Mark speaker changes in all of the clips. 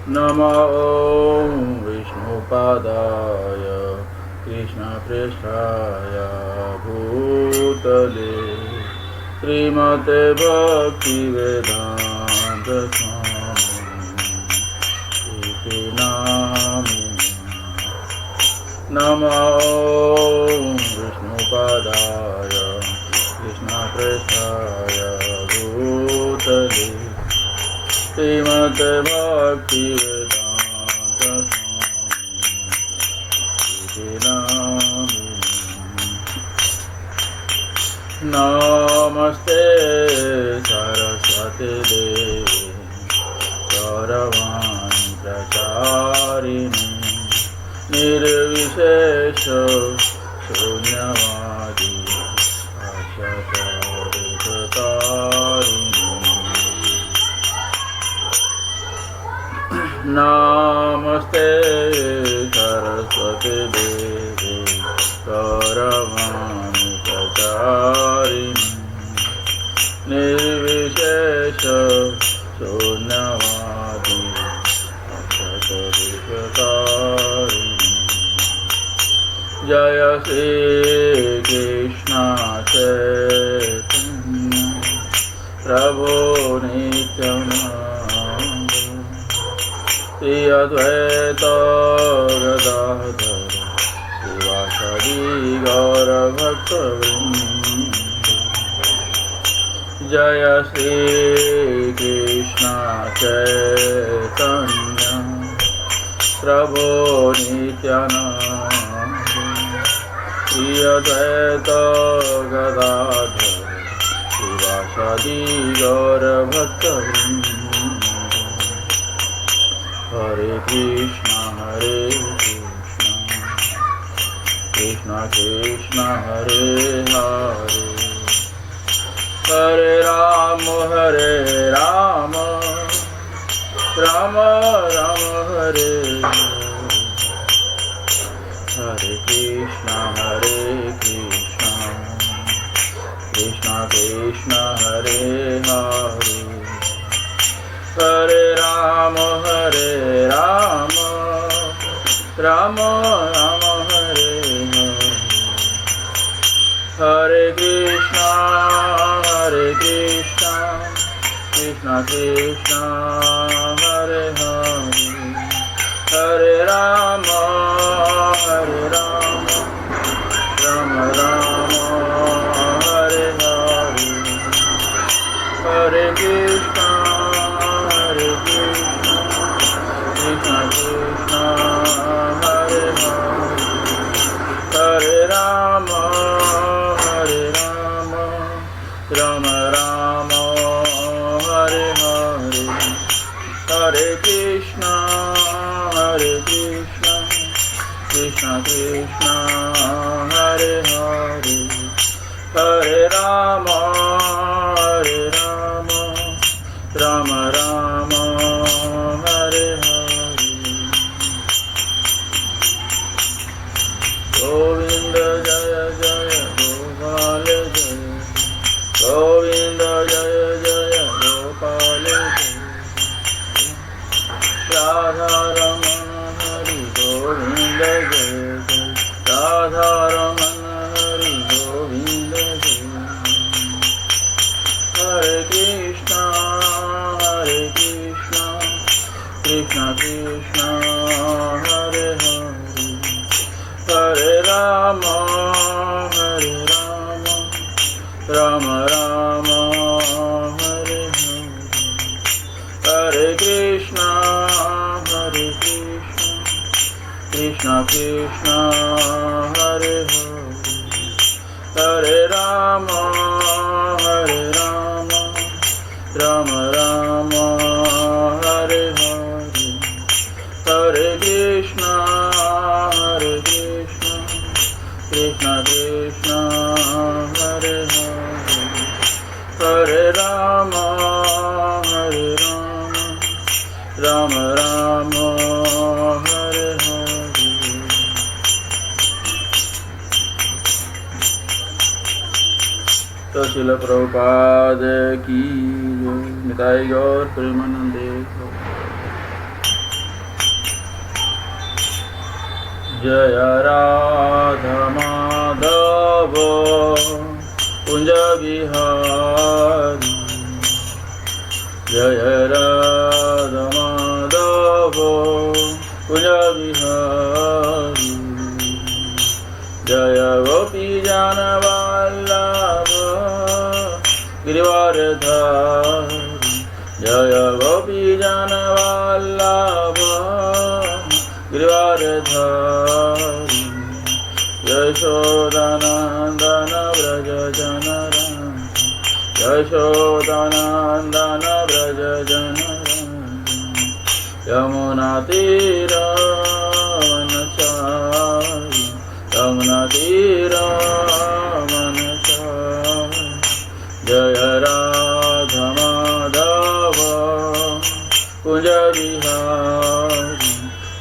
Speaker 1: नमः ॐ विष्णुपादाय कृष्णप्रेष्ठाय भूतले श्रीमते भक्तिवेदान्त स्वामी इति नामिने। नमः ॐ विष्णुपादाय कृष्णप्रेष्ठाय भूतले श्रीमते भक्तिवेदान्त स्वामी इति नामिने। नमस्ते सरस्वती देवी गौरवाणी प्रचारिणी निर्विशेष शून्यवादी अशतरितारिणी। नमस्ते सरस्वती देवी गौरवाणी प्रचारिणी निर्विशेष शून्यवादी अशतरितारिणी। जय श्री कृष्ण चैतन्य प्रभु नित्यानंद श्री अद्वैत गदाधर शिवासादि गौरभक्तवृंद। जय श्री कृष्ण चैतन्य प्रभु नित्यानंद श्री अद्वैत गदाधर शिवासादि गौरभक्तवृंद। हरे कृष्ण कृष्ण कृष्ण हरे हरे हरे राम राम राम हरे हरे कृष्ण कृष्ण कृष्ण हरे हरे हरे राम राम राम हरे हरे हरे कृष्ण कृष्ण कृष्ण हरे हरे हरे राम राम राम हरे हरे हरे कृष्ण कृष्ण कृष्ण हरे हरे हरे राम राम राम हरे हरे हरे कृष्ण कृष्ण कृष्ण हरे हरे हरे राम राम राम हरे हरे। गोविंद जय जय गोपाल जय गोविंद जय जय गोपाल जय राधा रमण हरि गोविंद जय जय राधा रमण हरि गोविंद जय। हरे कृष्ण कृष्ण कृष्ण हरे हरे हरे राम राम राम हरे हरे हरे कृष्ण कृष्ण कृष्ण हरे हरे हरे राम राम राम हरे हरे हरे कृष्ण कृष्ण कृष्ण हरे हरे हरे राम राम राम हरे हरे। तो श्रील प्रभुपाद की निताई गौर प्रेमानंदे। जय राधा माधव कुंज बिहारी जय राधा माधव कुंज बिहारी जय गोपी जन वल्लभ गिरिवरधारी जय गोपी जन वल्लभ गिरिवरधारी यशोदानंदन व्रज जनराम यशोदानंदन व्रज जनराम यमुना तीरवनचारि यमुना तीरवनचारि जय राधा माधव कुंज बिहारी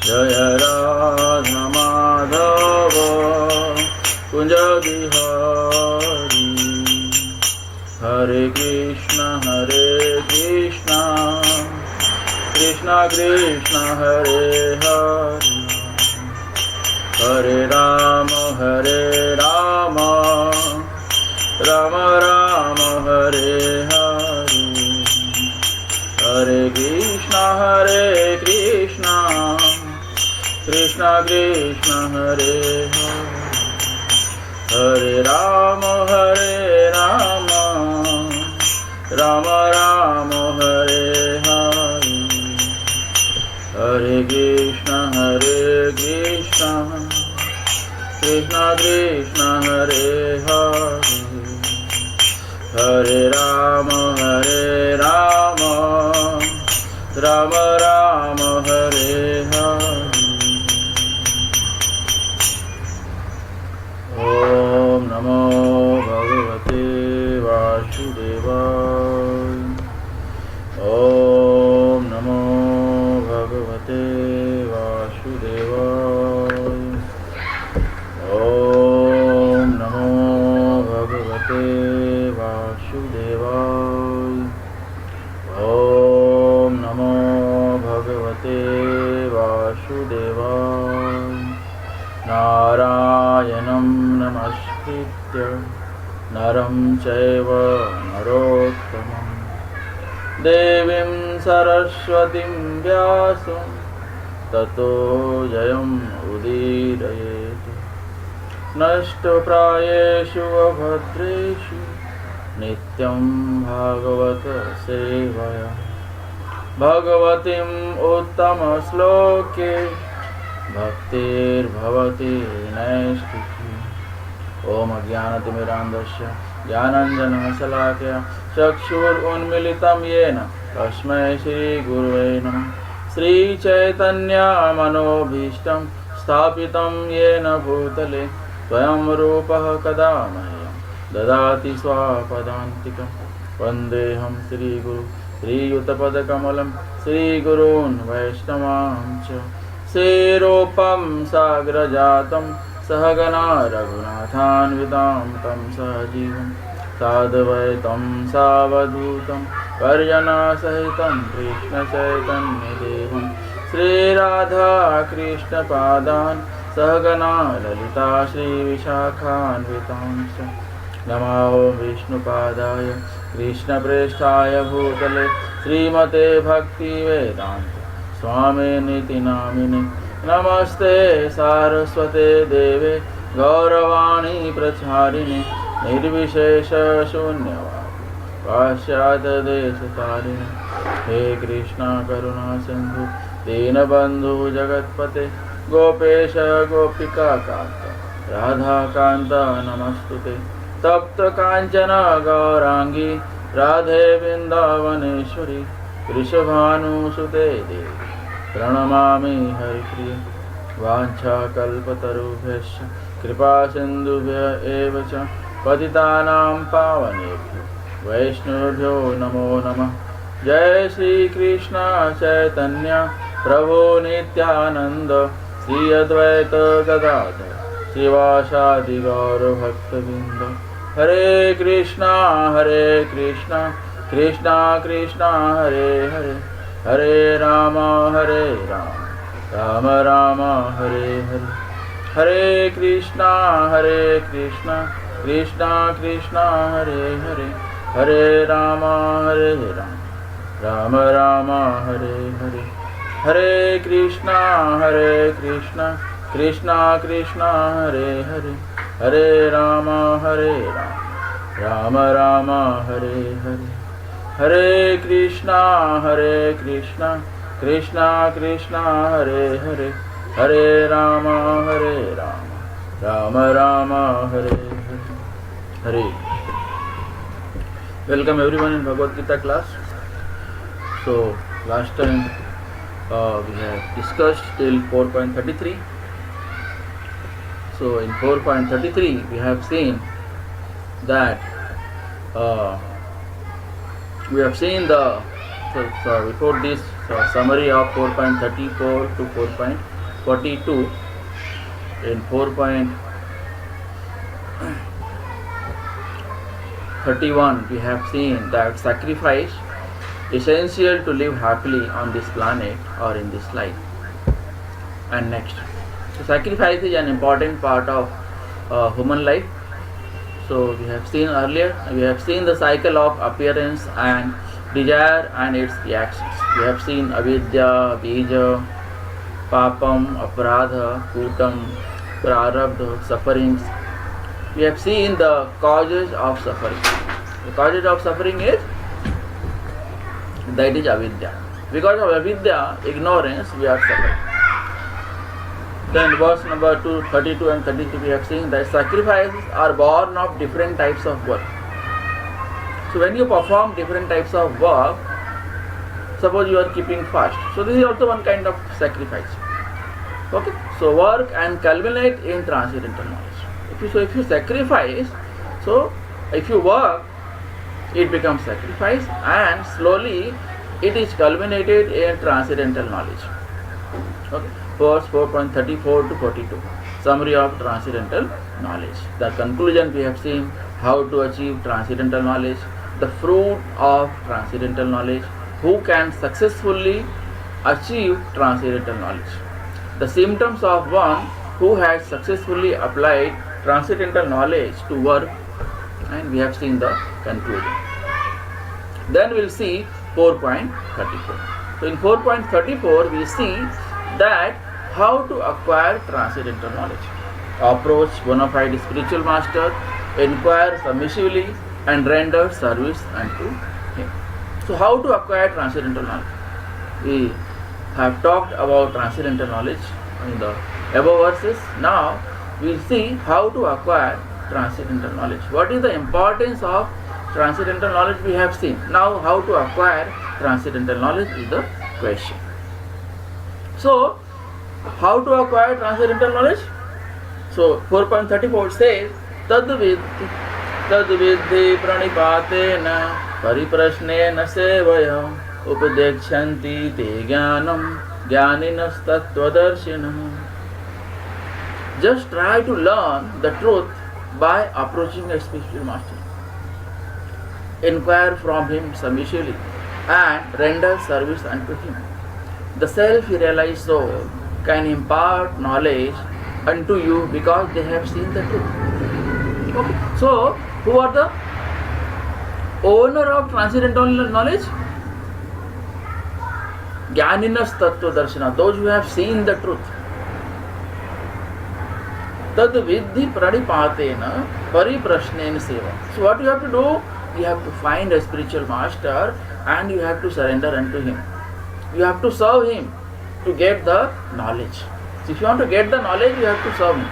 Speaker 1: जय राधा माधव कुंज बिहारी हरे कृष्ण कृष्ण कृष्ण हरे हरे हरे राम राम राम हरे हरे हरे कृष्ण कृष्ण कृष्ण हरे हरे हरे राम राम हरे हरे हरे कृष्ण कृष्ण कृष्ण हरे हरे हरे राम राम हरे हरे ओम नमो भगवते वासुदेवाय ओम नमो भगवते वासुदेवाय ओम नमो भगवते वासुदेवाय ओम नमो भगवते वासुदेवाय नारायणं नमस्कृत्य नरं चैव नरोत्तमं देवीं सरस्वतीं व्यासं ततो जयम् उदीरयेत् नष्टप्रायेषु अभद्रेषु नित्यं भागवत सेवया भगवतीम् उत्तमश्लोके भक्तिर्भवति नैष्ठिकी ओम अज्ञानतिमिरान्धस्य ज्ञानाञ्जनशलाकया चक्षुरुन्मीलितं येन तस्मै श्रीगुरुवे नमः श्रीचैतन्यमनोभीष्टं स्थापितं येन भूतले स्वयं रूपः कदा मह्यं ददाति स्वापदान्तिकं वन्देऽहं श्रीगुरु श्रीयुतपदकमलं श्रीगुरून् वैष्णवांश्च श्रीरूपं साग्रजातं सहगना रघुनाथान्वितां तं सहजीवं साद्वैतं सावधूतं पर्जनसहितं कृष्णचैतन्यदेवं श्रीराधाकृष्णपादान् सहगना ललिता श्रीविशाखान्वितांश्च नमो विष्णुपादाय कृष्णप्रेष्ठाय भूतले श्रीमते भक्तिवेदान्त स्वामिनिति नामिने नमस्ते सारस्वते देवे गौरवाणी प्रचारिणे निर्विशेषशून्यवादी पाश्चात्यदेशतारिणे हे कृष्ण करुणा सिन्धु दीनबन्धु जगत्पते गोपेश गोपिकान्त राधाकान्त नमस्तुते तप्त काञ्चन गौरांगी राधे वृन्दावनेश्वरी वृषभानुसुते देवी प्रणमामि हरिप्रिये वाञ्छाकल्पतरुभ्यश्च कृपासिन्धुभ्य एव च पतितानां पावनेभ्यो वैष्णवेभ्यो नमो नमः जय श्री कृष्ण चैतन्य प्रभु नित्यानंद श्री अद्वैत गदाधर श्रीवासादि गौर भक्तवृंद हरे Krishna Krishna Krishna Hare Hare Hare Ram Ram Ram Hare Hare Hare Krishna, Krishna Krishna, Hare Hare, Hare Rama, Rama Rama, Hare Hare. Hare Krishna, Krishna Krishna, Hare Hare, Hare Rama, Rama Rama, Hare Hare. Hare Krishna, Krishna Krishna, Hare Hare, Hare Rama, Rama Rama, Hare Hare. Hare. Welcome everyone in Bhagavad Gita class. So last time we have discussed till 4.33. So in 4.33 we have seen that we have seen the before this summary of 4.34 to 4.42. In 4.31 we have seen that sacrifice essential to live happily on this planet or in this life. And next, so sacrifice is an important part of human life. So we have seen earlier, we have seen the cycle of appearance and desire and its reactions. We have seen avidya, bija, papam, aparadha, kutam, prarabdha, sufferings. We have seen the causes of suffering. The causes of suffering is avidya. Because of avidya, ignorance, we are suffering. Then verse number 32 and 33 we have seen that sacrifices are born of different types of work. So when you perform different types of work, suppose you are keeping fast. So this is also one kind of sacrifice. Okay. So work and culminate in transcendental knowledge. If you sacrifice, so if you work, it becomes sacrifice, and slowly it is culminated in transcendental knowledge. Okay. Verse 4.34 to 42. Summary of transcendental knowledge. The conclusion we have seen how to achieve transcendental knowledge, the fruit of transcendental knowledge, who can successfully achieve transcendental knowledge, the symptoms of one who has successfully applied transcendental knowledge to work, and we have seen the conclusion. Then we will see 4.34. So in 4.34 we see that how to acquire transcendental knowledge. Approach bona fide spiritual master, inquire submissively and render service unto him. So how to acquire transcendental knowledge? We have talked about transcendental knowledge in the above verses. Now we will see how to acquire transcendental knowledge. What is the importance of transcendental knowledge we have seen. Now how to acquire transcendental knowledge is the question. So how to acquire transcendental knowledge? So 4.34 says तद्विद्धि प्रणिपातेन परिप्रश्नेन सेवया उपदेक्षन्ति ते ज्ञानं ज्ञानिनस्तत्त्वदर्शिनः. Just try to learn the truth by approaching a spiritual master. Inquire from him submissively and render service unto him. The self-realized soul can impart knowledge unto you because they have seen the truth. Okay. So, who are the owner of transcendental knowledge? Jnaninas tattva darshana, those who have seen the truth. Tad vidhi pranipatena pariprashnena seva. So what you have to do? You have to find a spiritual master and you have to surrender unto him. You have to serve him to get the knowledge. So if you want to get the knowledge, you have to serve him.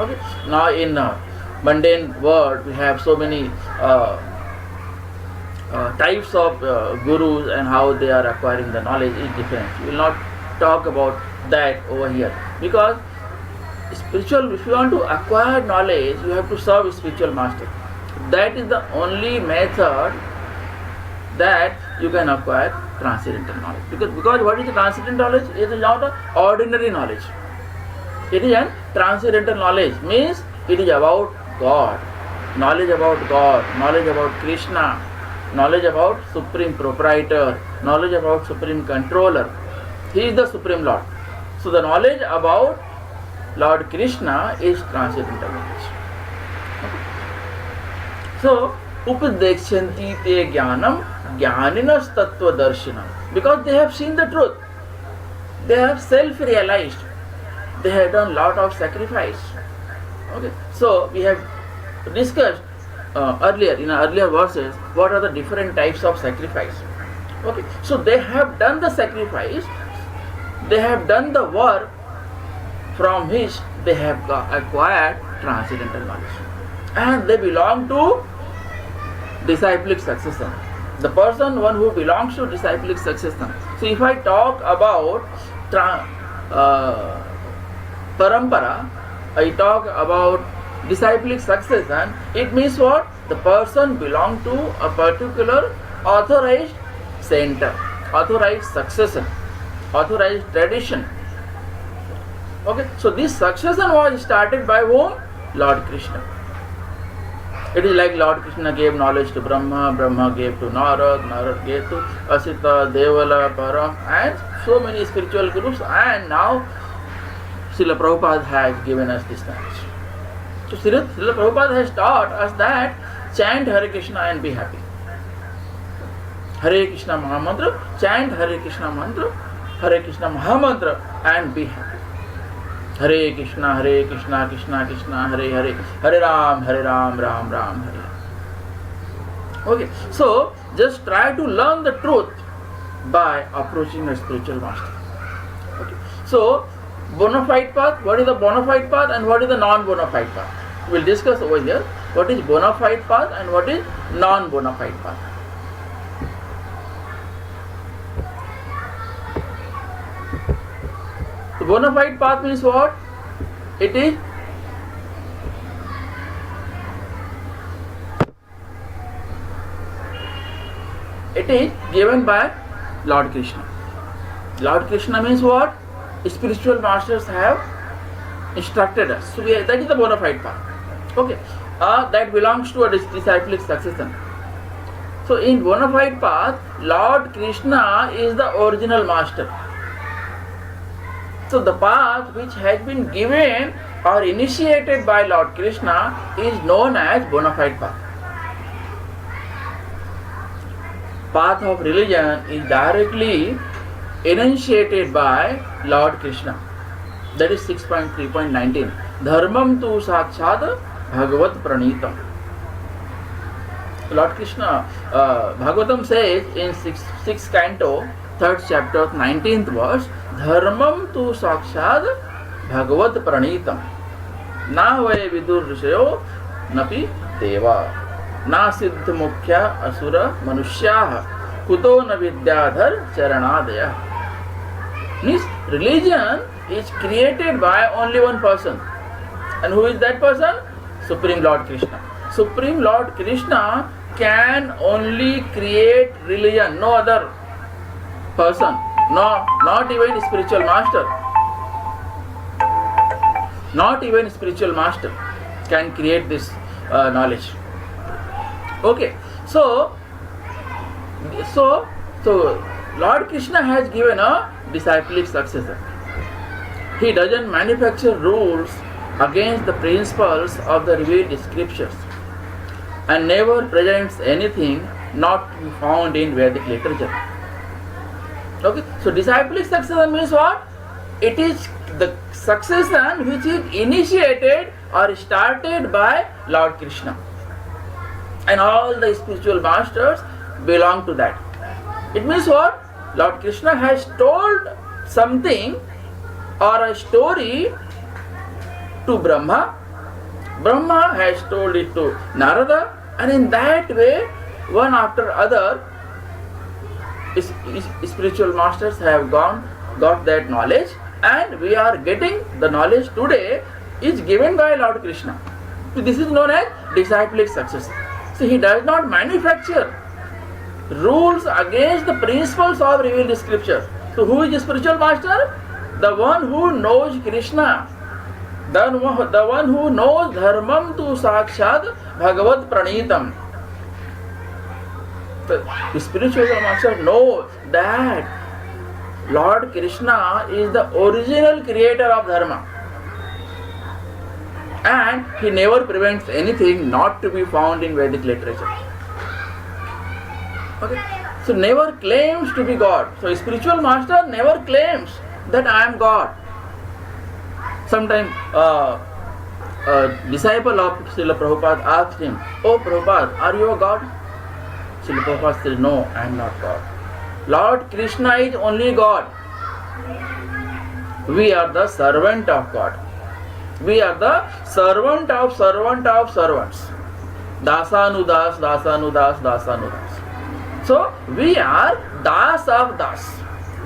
Speaker 1: Okay. Now in mundane world, we have so many types of gurus, and how they are acquiring the knowledge is different. We will not talk about that over here, because spiritual, if you want to acquire knowledge, you have to serve a spiritual master. That is the only method that you can acquire transcendental knowledge. Because what is the transcendental knowledge? It is not an ordinary knowledge. It is a transcendental knowledge. Means it is about God. Knowledge about God, knowledge about Krishna, knowledge about Supreme Proprietor, knowledge about Supreme Controller. He is the Supreme Lord. So the knowledge about Lord Krishna is transcendental knowledge. So, Upadekshyanti te jnanam jnaninas tattva darshanam. Because they have seen the truth. They have self-realized. They have done lot of sacrifice. Okay. So, we have discussed earlier, in earlier verses, what are the different types of sacrifice. Okay. So, they have done the sacrifice. They have done the work from which they have acquired transcendental knowledge. And they belong to disciplic succession. The person, one who belongs to disciplic succession. So if I talk about parampara, I talk about disciplic succession, it means what? The person belongs to a particular authorized center, authorized succession, authorized tradition. Okay, so this succession was started by whom? Lord Krishna. It is like Lord Krishna gave knowledge to Brahma, Brahma gave to Narad, Narad gave to Asita, Devala, Param, and so many spiritual gurus, and now Srila Prabhupada has given us this knowledge. So Srila Prabhupada has taught us that chant Hare Krishna and be happy. Hare Krishna Mahamantra, chant Hare Krishna mantra, Hare Krishna Mahamantra, and be happy. Hare Krishna, Krishna Krishna, Hare Hare, Hare Ram, Ram Ram, Hare. Okay, so just try to learn the truth by approaching a spiritual master. Okay, so bona fide path, what is the bona fide path and what is the non-bona fide path? We will discuss over here what is bona fide path and what is non-bona fide path. The bona fide path means what? It is given by Lord Krishna. Lord Krishna means what? Spiritual masters have instructed us. So that is the bona fide path. Okay, that belongs to a disciplic succession. So in bona fide path, Lord Krishna is the original master. So the path which has been given or initiated by Lord Krishna is known as bona fide path. Path of religion is directly enunciated by Lord Krishna. That is 6.3.19. Dharmam tu sakshat bhagavat pranitam. Lord Krishna, Bhagavatam says in 6th canto, 3rd chapter, 19th verse, Dharmam tu sakshat bhagavat pranitam. Na vaye vidur rishayo napi deva. Na siddha mukhya asura manushyaha. Kuto na vidyadhar charanadaya. Means religion is created by only one person. And who is that person? Supreme Lord Krishna. Supreme Lord Krishna can only create religion, no other person, not even spiritual master. Not even spiritual master can create this knowledge. Okay, so Lord Krishna has given a disciplic successor. He doesn't manufacture rules against the principles of the revealed scriptures and never presents anything not to be found in Vedic literature. Okay, so disciplic succession means what? It is the succession which is initiated or started by Lord Krishna. And all the spiritual masters belong to that. It means what? Lord Krishna has told something or a story to Brahma. Brahma has told it to Narada, and in that way, one after other, spiritual masters have got that knowledge, and we are getting the knowledge today is given by Lord Krishna. So this is known as disciplic success. So he does not manufacture rules against the principles of revealed scripture. So who is the spiritual master? The one who knows Krishna. The one who knows Dharmam tu sakshat bhagavat pranitam. The spiritual master knows that Lord Krishna is the original creator of Dharma. and he never prevents anything not to be found in Vedic literature. Okay, so never claims to be God. So a spiritual master never claims that I am God. Sometimes a disciple of Srila Prabhupada asked him, "Oh Prabhupada, are you a God?" Srila Prabhupada said, "No, I am not God. Lord Krishna is only God. We are the servant of God. We are the servant of servants. Dasanudas, Dasanudas, Dasanudas. So we are Das of Das.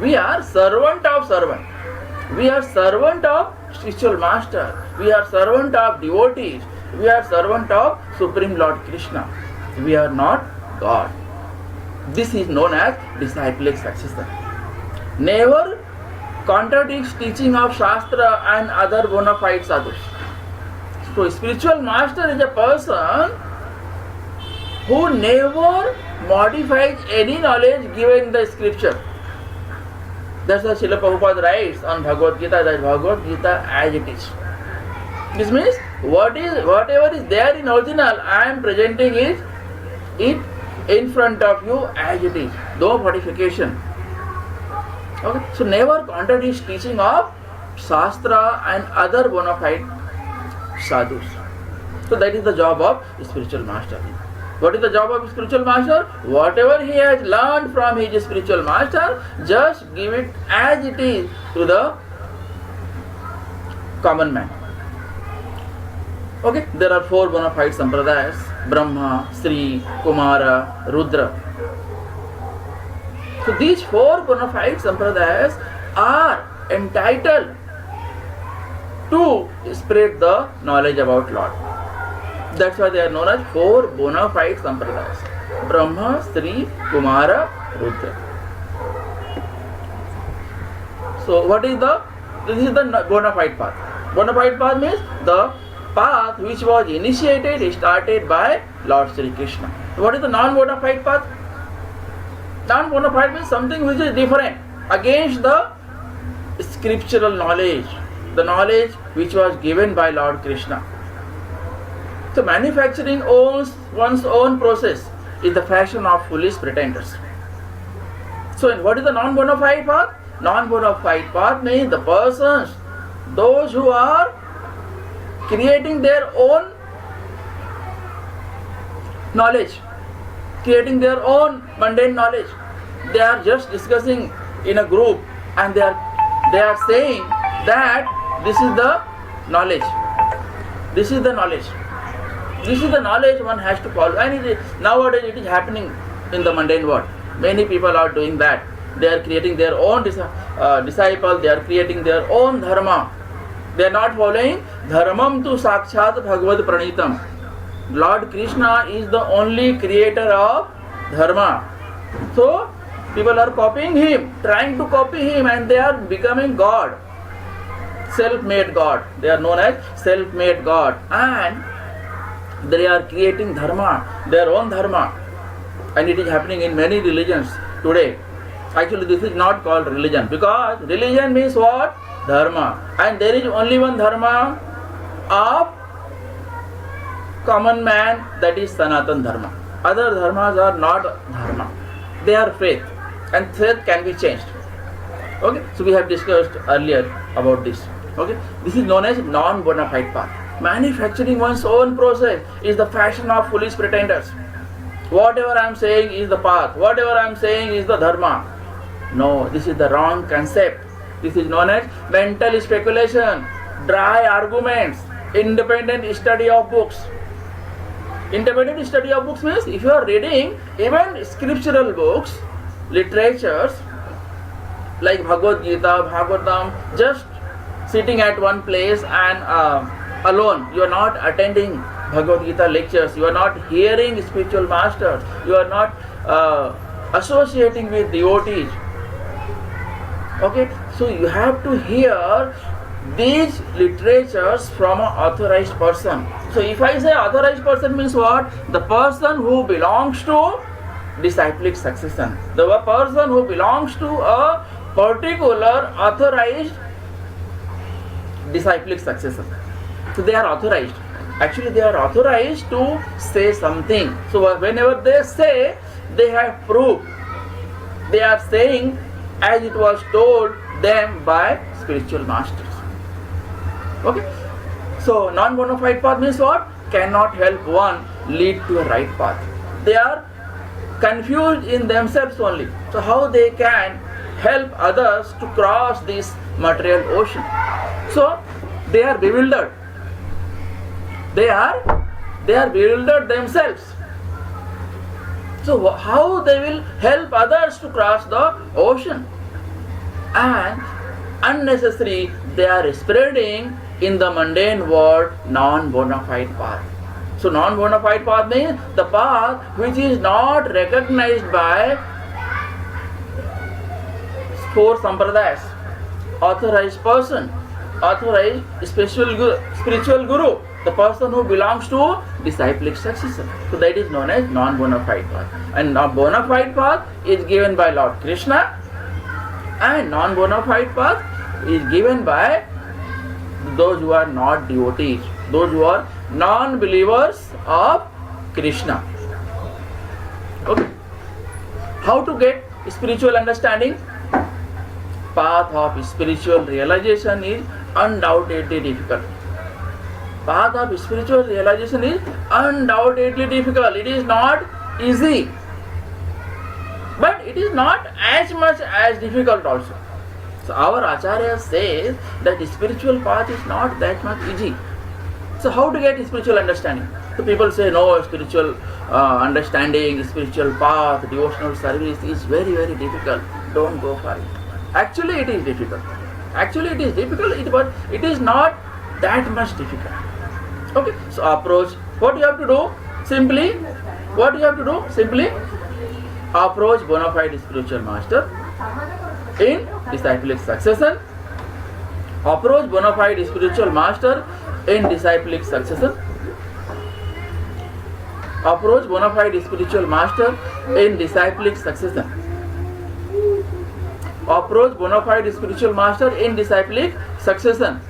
Speaker 1: We are servant of servant. We are servant of spiritual master. We are servant of devotees. We are servant of Supreme Lord Krishna. We are not God." This is known as disciplic successor. Never contradicts teaching of Shastra and other bona fide sadhus. So a spiritual master is a person who never modifies any knowledge given in the scripture. That's why Srila Prabhupada writes on Bhagavad Gita that Bhagavad Gita as it is. This means whatever is there in original, I am presenting it in front of you as it is. No modification. Okay? So never contradicts teaching of Shastra and other bona fide sadhus. So that is the job of spiritual master. What is the job of spiritual master? Whatever he has learned from his spiritual master, just give it as it is to the common man. Okay, there are 4 bona fide sampradayas: Brahma, Sri, Kumara, Rudra. So these 4 bona fide sampradayas are entitled to spread the knowledge about Lord. That's why they are known as 4 bona fide sampradayas: Brahma, Sri, Kumara, Rudra. So this is the bona fide path. Bona fide path means the path which was started by Lord Sri Krishna. What is the non-bona fide path? Non-bona fide means something which is different against the scriptural knowledge, the knowledge which was given by Lord Krishna. So manufacturing one's own process is the fashion of foolish pretenders. So what is the non-bona fide path? Non-bona fide path means the persons, those who are creating their own knowledge, creating their own mundane knowledge. They are just discussing in a group and they are saying that this is the knowledge. This is the knowledge. This is the knowledge one has to follow. And nowadays it is happening in the mundane world. Many people are doing that. They are creating their own disciples. They are creating their own dharma. They are not following dharmam tu sakshat bhagavad pranitam. Lord Krishna is the only creator of dharma. So people are copying him, trying to copy him, and they are becoming God. Self-made God. They are known as self-made God. And they are creating dharma, their own dharma. And it is happening in many religions today. Actually, this is not called religion, because religion means what? Dharma. And there is only one dharma of common man, that is Sanatan Dharma. Other dharmas are not dharma. They are faith. And faith can be changed. Okay, so we have discussed earlier about this. Okay, this is known as non-bona fide path. Manufacturing one's own process is the fashion of foolish pretenders. Whatever I am saying is the path. Whatever I am saying is the dharma. No, this is the wrong concept. This is known as mental speculation, dry arguments, independent study of books. Independent study of books means if you are reading even scriptural books, literatures like Bhagavad Gita, Bhagavatam, just sitting at one place and alone, you are not attending Bhagavad Gita lectures, you are not hearing spiritual masters, you are not associating with devotees. Okay, so you have to hear these literatures from an authorized person. So if I say authorized person means what? The person who belongs to disciplic succession. The person who belongs to a particular authorized disciplic succession. So they are authorized. Actually, they are authorized to say something. So whenever they say, they have proof. They are saying as it was told them by spiritual masters. Okay? So non-bona fide path means what? Cannot help one lead to a right path. They are confused in themselves only. So how they can help others to cross this material ocean? So they are bewildered. They are bewildered themselves. So how they will help others to cross the ocean? And unnecessary they are spreading in the mundane world non-bona fide path. So non-bona fide path means the path which is not recognized by four sampradayas, authorized person, authorized spiritual guru, the person who belongs to disciplic successor. So that is known as non-bona fide path. And bona fide path is given by Lord Krishna, and non-bona fide path is given by those who are not devotees, those who are non-believers of Krishna. Okay. How to get spiritual understanding? Path of spiritual realization is undoubtedly difficult. Path of spiritual realization is undoubtedly difficult. It is not easy. But it is not as much as difficult also. So our Acharya says that the spiritual path is not that much easy. So how to get spiritual understanding? So people say no, spiritual understanding, spiritual path, devotional service is very, very difficult. Don't go for it. Actually it is difficult. But it is not that much difficult. Okay, so approach. What you have to do? Simply approach bona fide spiritual master in disciplic succession. Approach bona fide spiritual master in disciplic succession. Approach bona fide spiritual master in disciplic succession. Approach bona fide spiritual master in disciplic succession.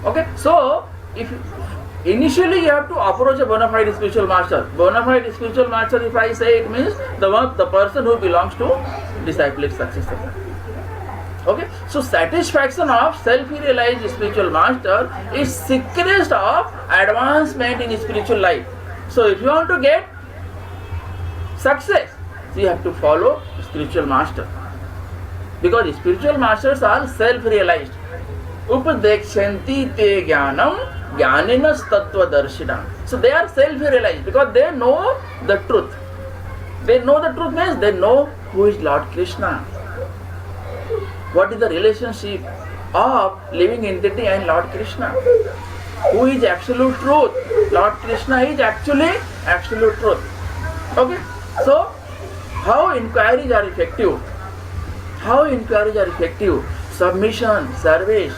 Speaker 1: Okay, so if initially you have to approach a bona fide spiritual master. Bona fide spiritual master, if I say, it means the person who belongs to disciplic successor. Okay, so satisfaction of self-realized spiritual master is secret of advancement in spiritual life. So if you want to get success, you have to follow spiritual master, because spiritual masters are self-realized. Upadekshanti te jnanam jnaninas tattvadarshina. So they are self-realized because they know the truth. They know the truth means they know who is Lord Krishna. What is the relationship of living entity and Lord Krishna? Who is absolute truth? Lord Krishna is actually absolute truth. Okay, so how inquiries are effective? Submission, service.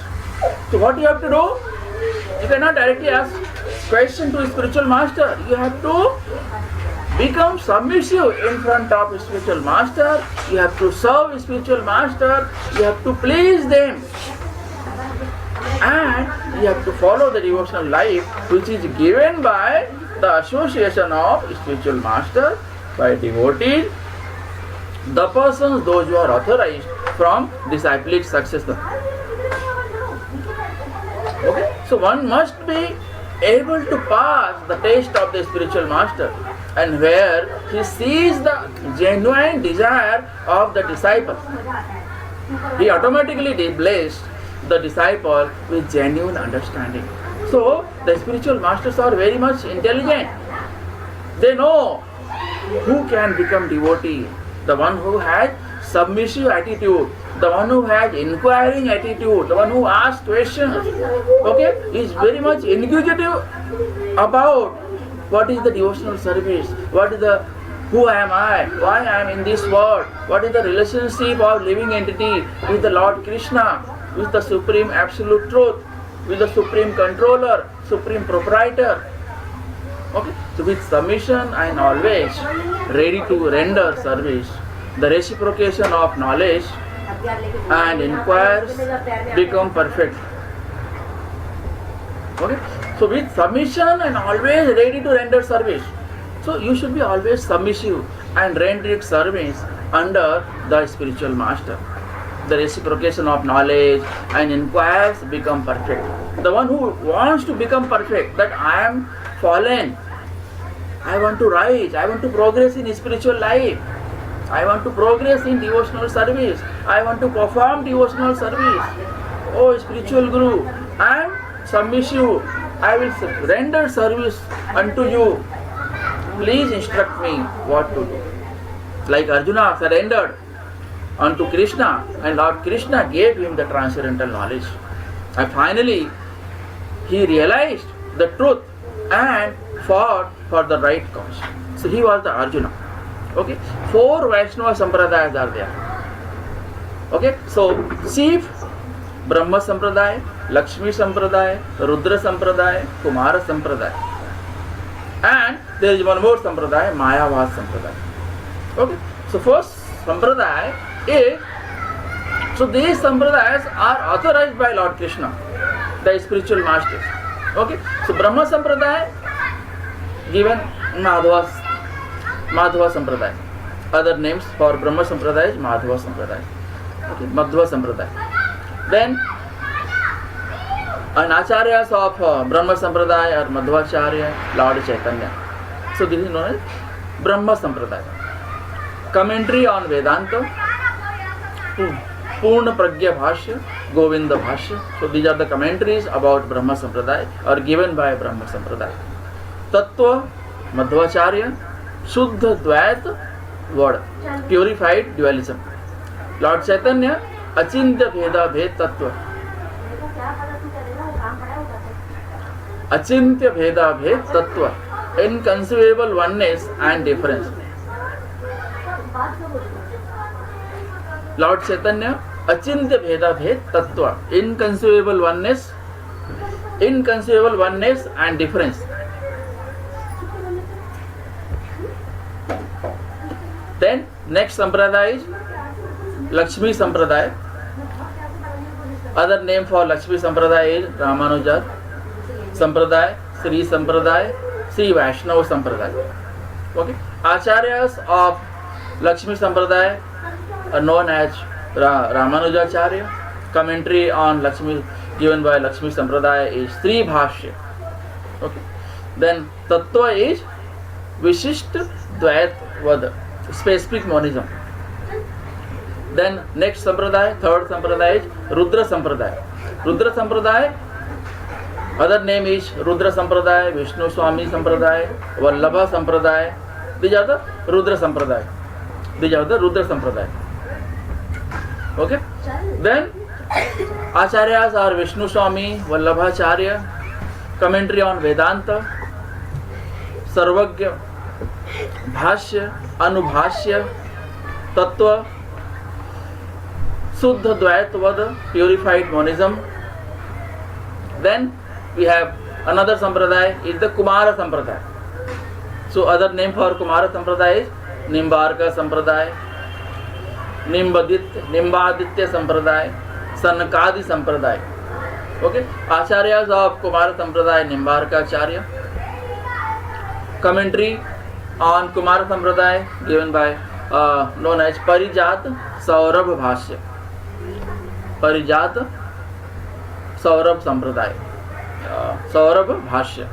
Speaker 1: So what you have to do? You cannot directly ask question to spiritual master. You have to become submissive in front of spiritual master. You have to serve spiritual master. You have to please them. And you have to follow the devotional life which is given by the association of spiritual master, by devotees, the persons, those who are authorized from disciplic successor. Okay, so one must be able to pass the test of the spiritual master, and where he sees the genuine desire of the disciple, he automatically blessed the disciple with genuine understanding. So the spiritual masters are very much intelligent. They know who can become devotee. The one who has submissive attitude, the one who has inquiring attitude, the one who asks questions, okay, is very much inquisitive about what is the devotional service, what is the, who am I, why I am in this world, what is the relationship of living entity with the Lord Krishna, with the Supreme Absolute Truth, with the Supreme Controller, Supreme Proprietor. Okay, so with submission I am always ready to render service. The reciprocation of knowledge and inquiries become perfect. Okay, so with submission and always ready to render service. So you should be always submissive and render service under the spiritual master. The reciprocation of knowledge and inquiries become perfect. The one who wants to become perfect, that I am fallen, I want to rise, I want to progress in spiritual life, I want to progress in devotional service, I want to perform devotional service. Oh spiritual Guru, I am submissive, I will render service unto you. Please instruct me what to do. Like Arjuna surrendered unto Krishna, and Lord Krishna gave him the transcendental knowledge. And finally, he realized the truth and fought for the right cause. So he was the Arjuna. Okay, 4 Vaishnava Sampradayas are there. Okay, so chief Brahma Sampradaya, Lakshmi Sampradaya, Rudra Sampradaya, Kumara Sampradaya. And there is one more Sampradaya, Mayavad Sampradaya. Okay, so first Sampradaya is, so these Sampradayas are authorized by Lord Krishna, the spiritual masters. Okay, so Brahma Sampradaya given Madhava Sampradaya. Other names for Brahma Sampradaya is Madhava Sampradaya. Okay, Madhva Sampradaya. Then an acharyas of Brahma Sampradaya or Madhvacharya, Lord Chaitanya. So this is known as Brahma Sampradaya. Commentary on Vedanta, Purna Pragya Bhashya, Govinda Bhashya. So these are the commentaries about Brahma Sampradaya or given by Brahma Sampradaya. Tattva, Madhvacharya, Shuddha Dvait word, purified dualism. Lord Chaitanya, Achintya Bheda Bhed Tattva. Achintya Bheda Bhed Tattva, inconceivable oneness and difference. Lord Chaitanya, Achintya Bheda Bhed Tattva, inconceivable oneness and difference. Then next Sampradaya is Lakshmi Sampradaya. Other name for Lakshmi Sampradaya is Ramanuja Sampradaya, Sri Sampradaya, Sri Vaishnava Sampradaya. Okay, Acharyas of Lakshmi Sampradaya are known as Ramanujacharya. Commentary on Lakshmi given by Lakshmi Sampradaya is Sri Bhashya. Okay, then Tattva is Vishishta Dvait Vada, specific monism. Then next Sampradaya, third Sampradaya is Rudra Sampradaya. Rudra Sampradaya, other name is Rudra Sampradaya, Vishnu Swami Sampradaya, Vallabha Sampradaya. These are the Rudra Sampradaya. Okay. Then Acharyas are Vishnu Swami, Vallabhacharya. Commentary on Vedanta, Sarvagya, Bhashya, Anubhashya, Tattva, Suddha Dvaitavada, purified monism. Then we have another Sampradaya is the Kumara Sampradaya. So other name for Kumara Sampradaya is Nimbarka Sampradaya, Nimbaditya Sampradaya, Sanakadi Sampradaya. Okay, Acharyas of Kumara Sampradaya, Nimbarka Acharya. Commentary on Kumara Sampradaya given by known as Parijat Saurabh Bhashya. Parijat Saurabh Sampradaya, Saurabh Bhashya.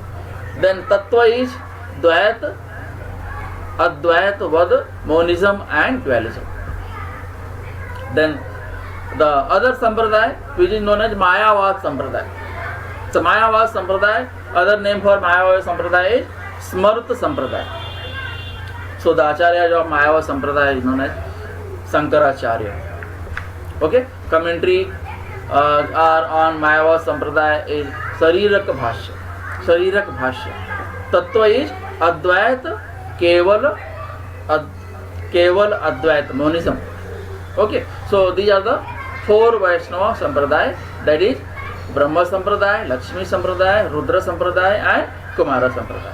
Speaker 1: Then Tattva is Dvait, Advait, Vad, Monism and Dualism. Then the other Sampradaya which is known as Mayavad Sampradaya. So Mayavad Sampradaya, other name for Mayavad Sampradaya is Smarta Sampradaya. So the Acharyas of Mayavad Sampradaya is known as Sankaracharya. Okay, commentary are on Mayavad Sampradaya is Sharirak Bhashya. Tattva is Advait, Keval Advait, monism. Okay, so these are the 4 Vaishnava Sampradaya, that is Brahma Sampradaya, Lakshmi Sampradaya, Rudra Sampradaya and Kumara Sampradaya.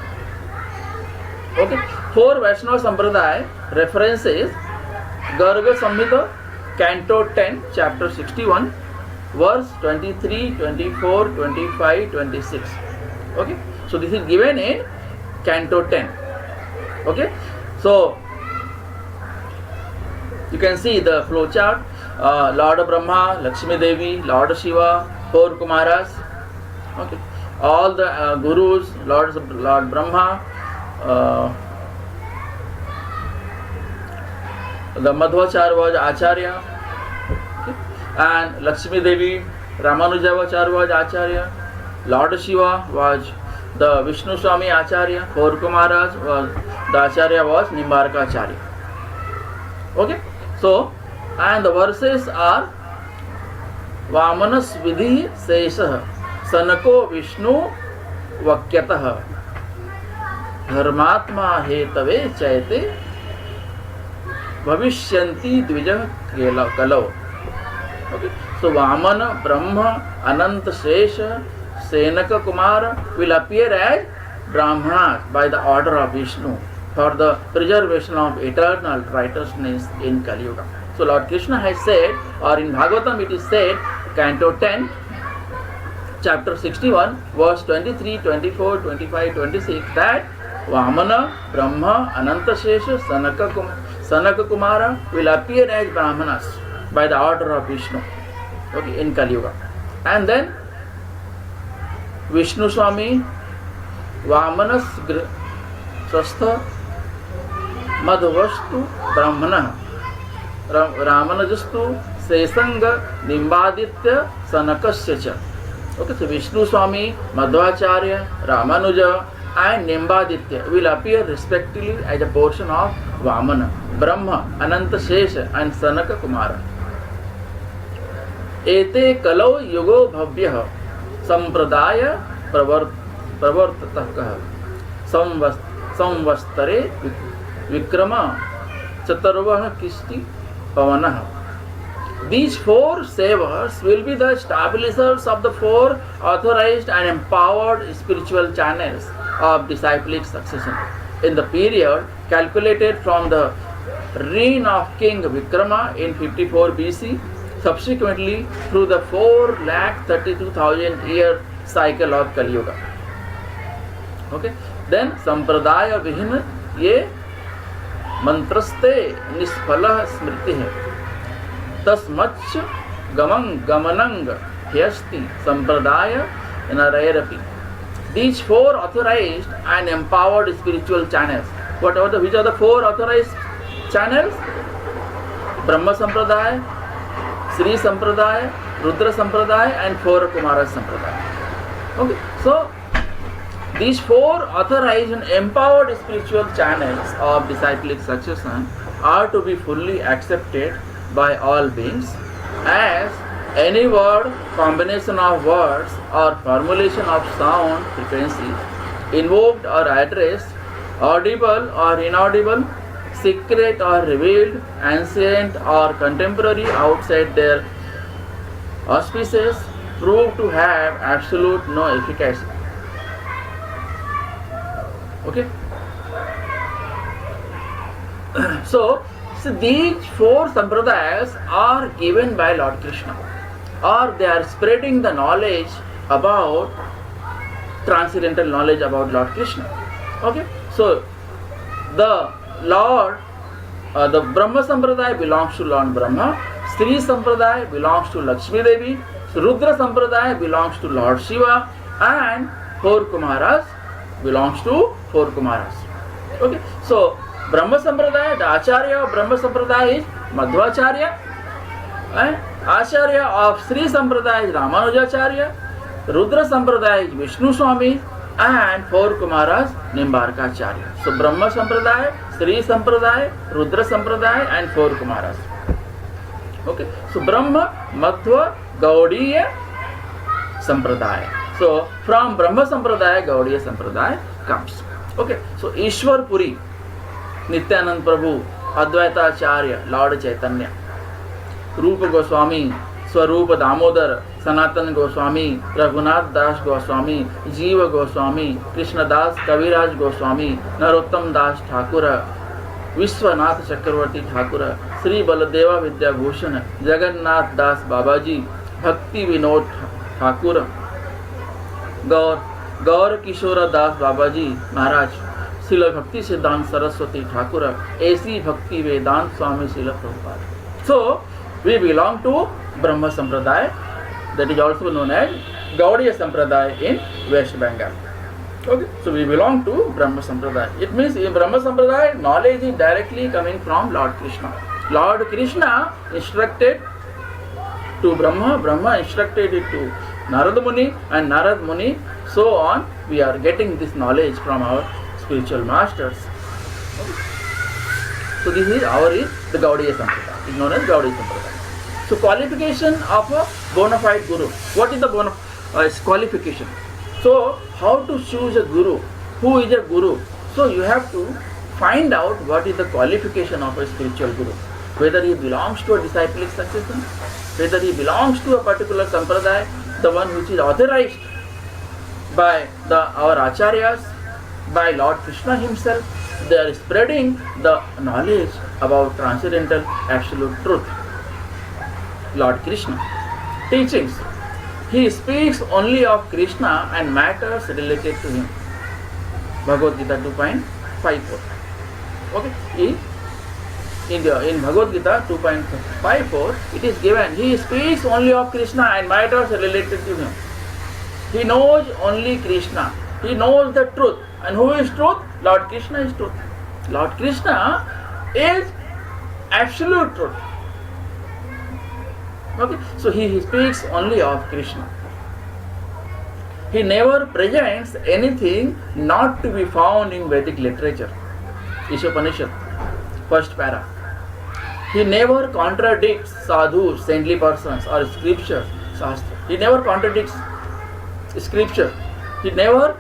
Speaker 1: Okay, 4 Vaishnava Sampradaya references Garga Samhita, Canto 10, Chapter 61, verse 23, 24, 25, 26. Okay, so this is given in Canto 10. Okay, so you can see the flow chart. Lord Brahma, Lakshmi Devi, Lord Shiva, 4 Kumaras. Okay, all the gurus, Lord Brahma, the Madhvacharya was Acharya, okay, and Lakshmi Devi, Ramanujavacharya was Acharya, Lord Shiva was the Vishnu Swami Acharya, 4 Kumaras was the Acharya was Nimbarka Acharya. Okay, so and the verses are Vamanas Vidhi Sesha Sanako Vishnu Vakyatah Dharmatma Hetave Chaite Bhavishyanti Dvija Kalau. Okay, so Vamana, Brahma, Ananta Sesha, Senaka Kumara will appear as Brahmanas by the order of Vishnu for the preservation of eternal righteousness in Kali Yuga. So Lord Krishna has said, or in Bhagavatam it is said, Canto 10, chapter 61, verse 23, 24, 25, 26, that Vamana, Brahma, Ananta Shesha, Sanaka Kumara will appear as Brahmanas by the order of Vishnu, okay, in Kali Yuga. And then Vishnu Swami, Vamanas Sastha, Madhvastu, Brahmana, Ramanajastu, Sesanga, Nimbaditya, Sanakasya. Okay, so Vishnu Swami, Madhvacharya, Ramanuja and Nimbaditya will appear respectively as a portion of Vamana, Brahma, Ananta Shesha and Sanaka Kumara. Ete Kalau Yugo Bhavyah Sampradaya Pravartatah Samvastare Vikrama Chaturvah Kisti Pavanah. These 4 savers will be the establishers of the 4 authorized and empowered spiritual channels of disciplic succession in the period calculated from the reign of King Vikrama in 54 BC, subsequently through the 4,32,000 year cycle of Kali Yuga. Okay, then Sampradaya Vihina ye mantraste nisphala smriti hai. Tasmach gamanang hyasti sampradaya narairapi. These 4 authorized and empowered spiritual channels. Which are the 4 authorized channels? Brahma Sampradaya, Sri Sampradaya, Rudra Sampradaya and 4 Kumara Sampradaya. Okay, so these 4 authorized and empowered spiritual channels of disciplic succession are to be fully accepted by all beings as any word, combination of words or formulation of sound frequency invoked or addressed, audible or inaudible, secret or revealed, ancient or contemporary outside their auspices prove to have absolute no efficacy. Okay, so these 4 sampradayas are given by Lord Krishna, or they are spreading the knowledge about transcendental knowledge about Lord Krishna. Okay, so the Lord, the Brahma Sampradaya belongs to Lord Brahma, Sri Sampradaya belongs to Lakshmi Devi, Rudra Sampradaya belongs to Lord Shiva, and 4 Kumaras belongs to 4 Kumaras. Okay, so Brahma Sampradaya, the Acharya of Brahma Sampradaya is Madhvacharya, and Acharya of Sri Sampradaya is Ramanujacharya, Rudra Sampradaya is Vishnu Swami, and 4 Kumaras Nimbarka Acharya. So Brahma Sampradaya, Sri Sampradaya, Rudra Sampradaya and 4 Kumaras. Okay, so Brahma, Madhva, Gaudiya Sampradaya. So from Brahma Sampradaya, Gaudiya Sampradaya comes. Okay, so Ishwar Puri, Nityanand Prabhu, Advaita Acharya, Lord Chaitanya, Rupa Goswami, Swarupa Damodar, Sanatan Goswami, Raghunath Das Goswami, Jiva Goswami, Krishna Das Kaviraj Goswami, Narottam Das Thakura, Vishwanath Chakravarti Thakura, Sri Baladeva Vidya Bhushan, Jagannath Das Babaji, Bhakti Vinod Thakur, गौर किशोर दास बाबा जी महाराज, श्रील भक्ति सिद्धांत सरस्वती ठाकुर, ऐसी भक्ति वेदांत स्वामी Srila Prabhupada. So we belong to Brahma Sampradaya, that is also known as Gaudiya Sampradaya in West Bengal. Okay, so we belong to Brahma Sampradaya. It means in Brahma Sampradaya, knowledge is directly coming from Lord Krishna. Lord Krishna instructed to Brahma, Brahma instructed it to Narad Muni, and Narad Muni, so on. We are getting this knowledge from our spiritual masters. Okay. So this is the Gaudiya Sampradaya. It is known as Gaudiya Sampradaya. So qualification of a bona fide guru. What is the qualification? So how to choose a guru? Who is a guru? So you have to find out what is the qualification of a spiritual guru. Whether he belongs to a disciplic succession, whether he belongs to a particular sampradaya, the one which is authorized by our acharyas, by Lord Krishna himself. They are spreading the knowledge about transcendental absolute truth. Lord Krishna teachings. He speaks only of Krishna and matters related to him. Bhagavad Gita 2.54. Okay. In Bhagavad Gita 2.54, it is given, he speaks only of Krishna and matters related to him. He knows only Krishna. He knows the truth. And who is truth? Lord Krishna is truth. Lord Krishna is absolute truth. Okay? So he speaks only of Krishna. He never presents anything not to be found in Vedic literature. Ishopanishad, first para. He never contradicts sadhus, saintly persons, or scriptures, shastra. He never contradicts scripture. He never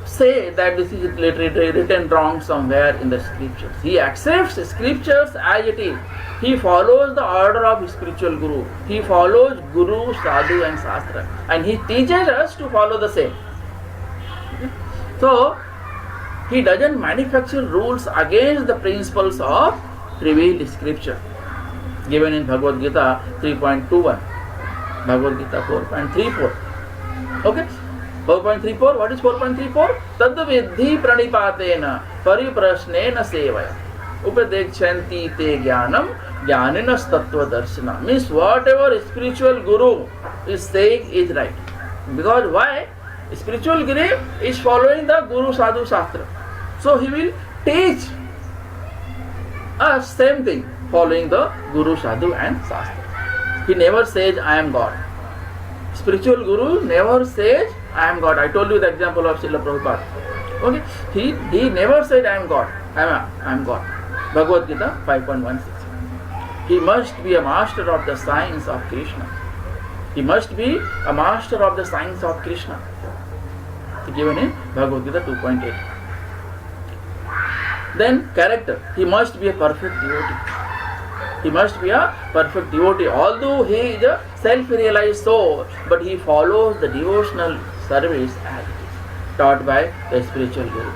Speaker 1: say that this is written wrong somewhere in the scriptures. He accepts scriptures as it is. He follows the order of spiritual guru. He follows guru, sadhu and shastra. And he teaches us to follow the same. So, he doesn't manufacture rules against the principles of revealed scripture given in Bhagavad Gita 3.21, Bhagavad Gita 4.34. Okay? 4.34, what is 4.34? Tad vidhi pranipatena pariprasnena sevaya upadekchanti te jnanam jnaninas tattva darshana. Means whatever spiritual guru is saying is right. Because why? Spiritual guru is following the guru, sadhu, shastra. So he will teach us same thing, following the guru, sadhu and shastra. He never says I am God. Spiritual guru never says I am God. I told you the example of Srila Prabhupada. Okay, he never said I am God. I am God. Bhagavad Gita 5.16. He must be a master of the science of Krishna. He must be a master of the science of Krishna. Given in Bhagavad Gita 2.8. Then character. He must be a perfect devotee. He must be a perfect devotee. Although he is a self-realized soul, but he follows the devotional service as it is taught by the spiritual guru.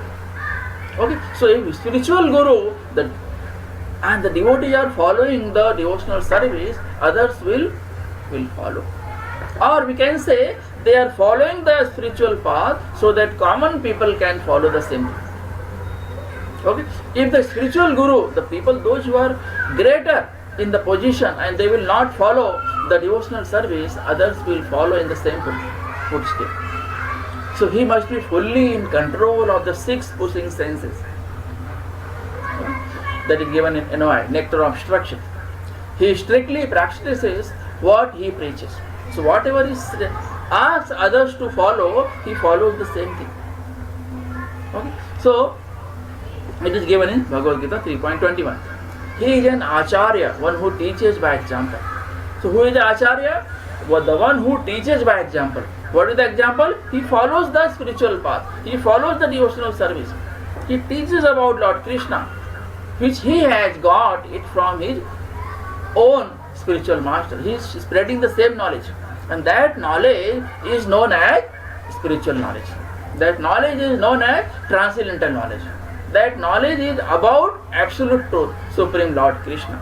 Speaker 1: Okay, so if spiritual guru and the devotees are following the devotional service, others will follow. Or we can say they are following the spiritual path so that common people can follow the same. Okay, if the spiritual guru, the people, those who are greater in the position and they will not follow the devotional service, others will follow in the same footstep. So he must be fully in control of the 6 pushing senses. Okay? That is given in NOI, nectar of instruction. He strictly practices what he preaches. So whatever he asks others to follow, he follows the same thing. Okay? So it is given in Bhagavad Gita 3.21. He is an acharya, one who teaches by example. So who is the acharya? Well, the one who teaches by example. What is the example? He follows the spiritual path. He follows the devotional service. He teaches about Lord Krishna, which he has got it from his own spiritual master. He is spreading the same knowledge. And that knowledge is known as spiritual knowledge. That knowledge is known as transcendental knowledge. That knowledge is about absolute truth, Supreme Lord Krishna.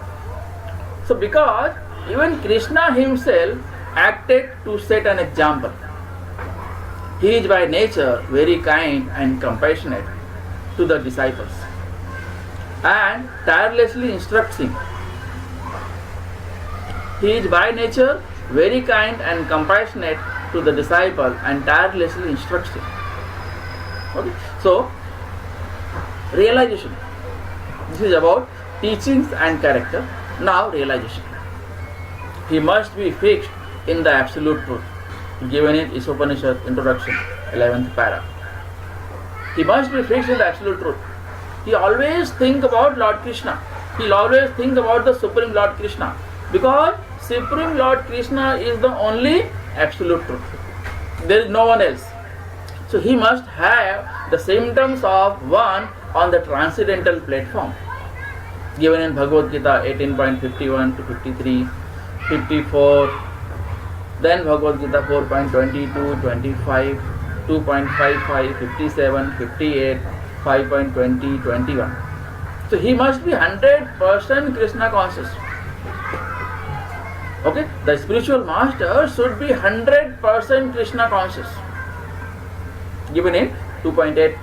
Speaker 1: So because even Krishna himself acted to set an example. He is by nature very kind and compassionate to the disciples and tirelessly instructs him. He is by nature very kind and compassionate to the disciple and tirelessly instructs him. Okay? So, realization. This is about teachings and character. Now, realization. He must be fixed in the absolute truth, given in Isopanishad introduction, 11th para. He must be fixed in the absolute truth. He always think about Lord Krishna. He always think about the Supreme Lord Krishna, because Supreme Lord Krishna is the only absolute truth. There is no one else. So he must have the symptoms of one on the transcendental platform, given in Bhagavad Gita 18.51 to 53, 54, then Bhagavad Gita 4.22, 25, 2.55, 57, 58, 5.20, 21. So he must be 100% Krishna conscious. Okay, the spiritual master should be 100% Krishna conscious. Given in 2.8,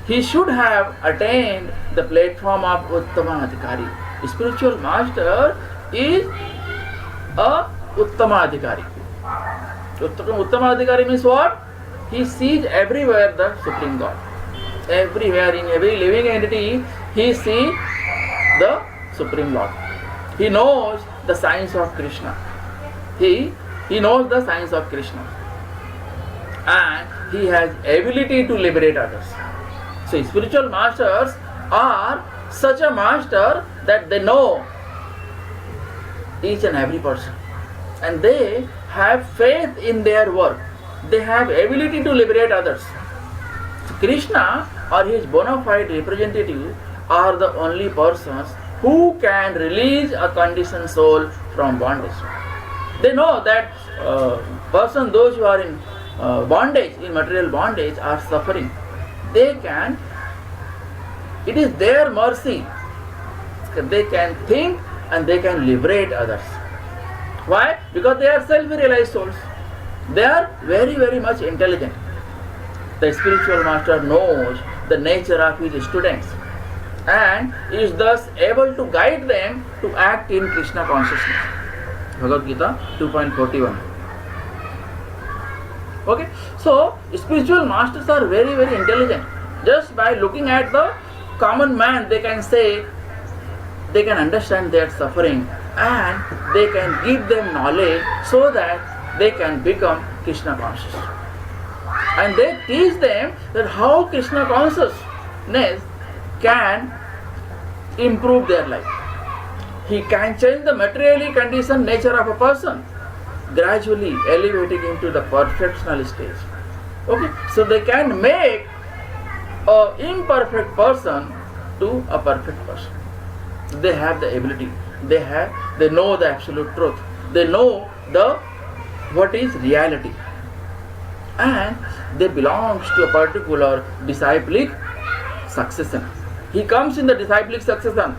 Speaker 1: he should have attained the platform of Uttama Adhikari. The spiritual master is a Uttama Adhikari. Uttama Adhikari means what? He sees everywhere the Supreme God. Everywhere, in every living entity, he sees the Supreme Lord. He knows the science of Krishna. He knows the science of Krishna. And he has ability to liberate others. So spiritual masters are such a master that they know each and every person. And they have faith in their work. They have ability to liberate others. So Krishna or his bona fide representatives are the only persons who can release a conditioned soul from bondage. They know that those who are in bondage, in material bondage, are suffering. It is their mercy. They can think and they can liberate others. Why? Because they are self-realized souls. They are very, very much intelligent. The spiritual master knows the nature of his students and is thus able to guide them to act in Krishna consciousness. Bhagavad Gita 2.41. Okay, so spiritual masters are very, very intelligent. Just by looking at the common man, they can say, they can understand their suffering and they can give them knowledge so that they can become Krishna conscious. And they teach them that how Krishna consciousness can improve their life. He can change the materially conditioned nature of a person, gradually elevating him to the perfectional stage. Okay, so they can make an imperfect person to a perfect person. They have the ability. They know the absolute truth. They know what is reality. And they belong to a particular disciplic succession. He comes in the disciplic succession.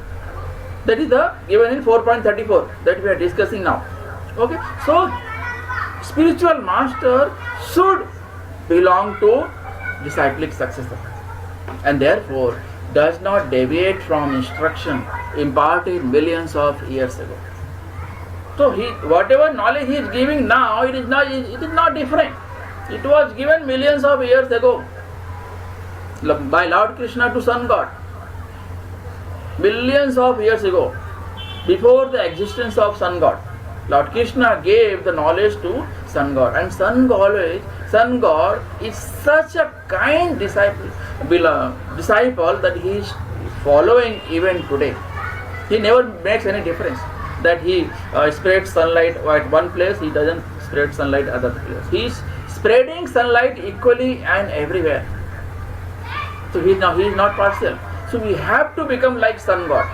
Speaker 1: That is the given in 4.34 that we are discussing now. Okay, so spiritual master should belong to disciplic succession, and therefore does not deviate from instruction imparted millions of years ago. So whatever knowledge he is giving now, it is not different. It was given millions of years ago by Lord Krishna to Sun God. Millions of years ago, before the existence of Sun God, Lord Krishna gave the knowledge to Sun God, and Sun God is such a kind disciple that he is following even today. He never makes any difference that he spreads sunlight at one place, he doesn't spread sunlight at other place. He is spreading sunlight equally and everywhere. So he is not partial. So we have to become like Sun God.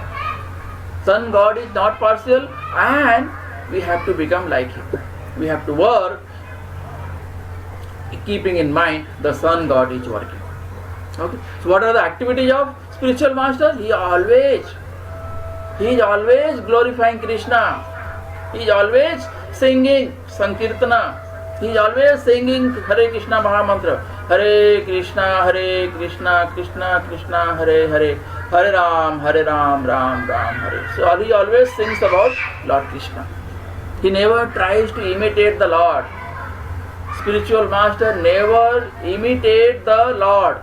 Speaker 1: Sun God is not partial, and we have to become like him. We have to work keeping in mind the Sun God is working. Okay. So what are the activities of spiritual master? He is always glorifying Krishna. He is always singing Sankirtana. He is always singing Hare Krishna Mahamantra. Hare Krishna, Krishna Krishna, Hare Hare, Hare Ram, Ram Ram, Hare. So he always sings about Lord Krishna. He never tries to imitate the Lord. Spiritual master never imitate the Lord,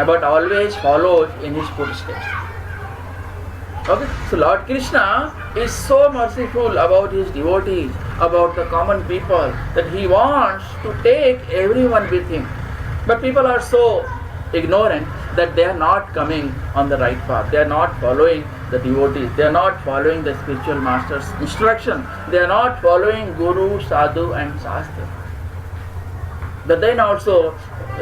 Speaker 1: but always follows in his footsteps. Okay, so Lord Krishna is so merciful about his devotees, about the common people, that he wants to take everyone with him. But people are so ignorant that they are not coming on the right path. They are not following the devotees. They are not following the spiritual master's instruction. They are not following Guru, Sadhu and Shastra. But then also,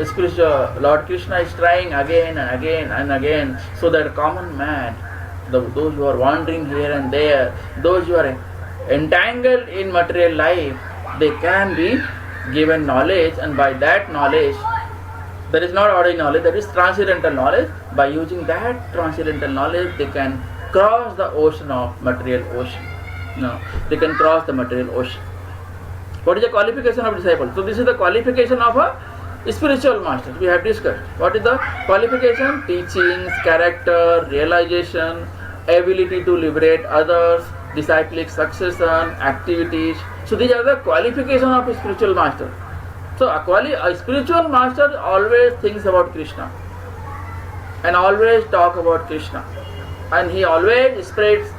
Speaker 1: spiritual Lord Krishna is trying again and again and again, so that common man, those who are wandering here and there, those who are entangled in material life, they can be given knowledge, and by that knowledge, that is not ordinary knowledge, that is transcendental knowledge. By using that transcendental knowledge, they can cross the ocean of material ocean. No, they can cross the material ocean. What is the qualification of disciple? So this is the qualification of a spiritual master. We have discussed. What is the qualification? Teachings, character, realization, ability to liberate others, disciplic succession, activities. So these are the qualification of a spiritual master. So a spiritual master always thinks about Krishna and always talk about Krishna, and he always spreads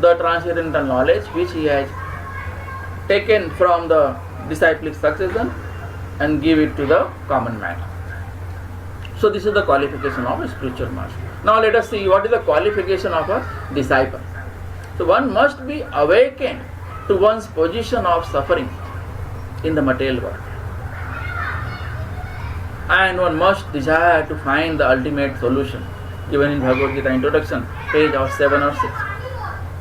Speaker 1: the transcendental knowledge which he has taken from the disciplic succession and give it to the common man. So this is the qualification of a spiritual master. Now let us see what is the qualification of a disciple. So one must be awakened to one's position of suffering in the material world, and one must desire to find the ultimate solution, given in Bhagavad Gita introduction, page 7 or 6.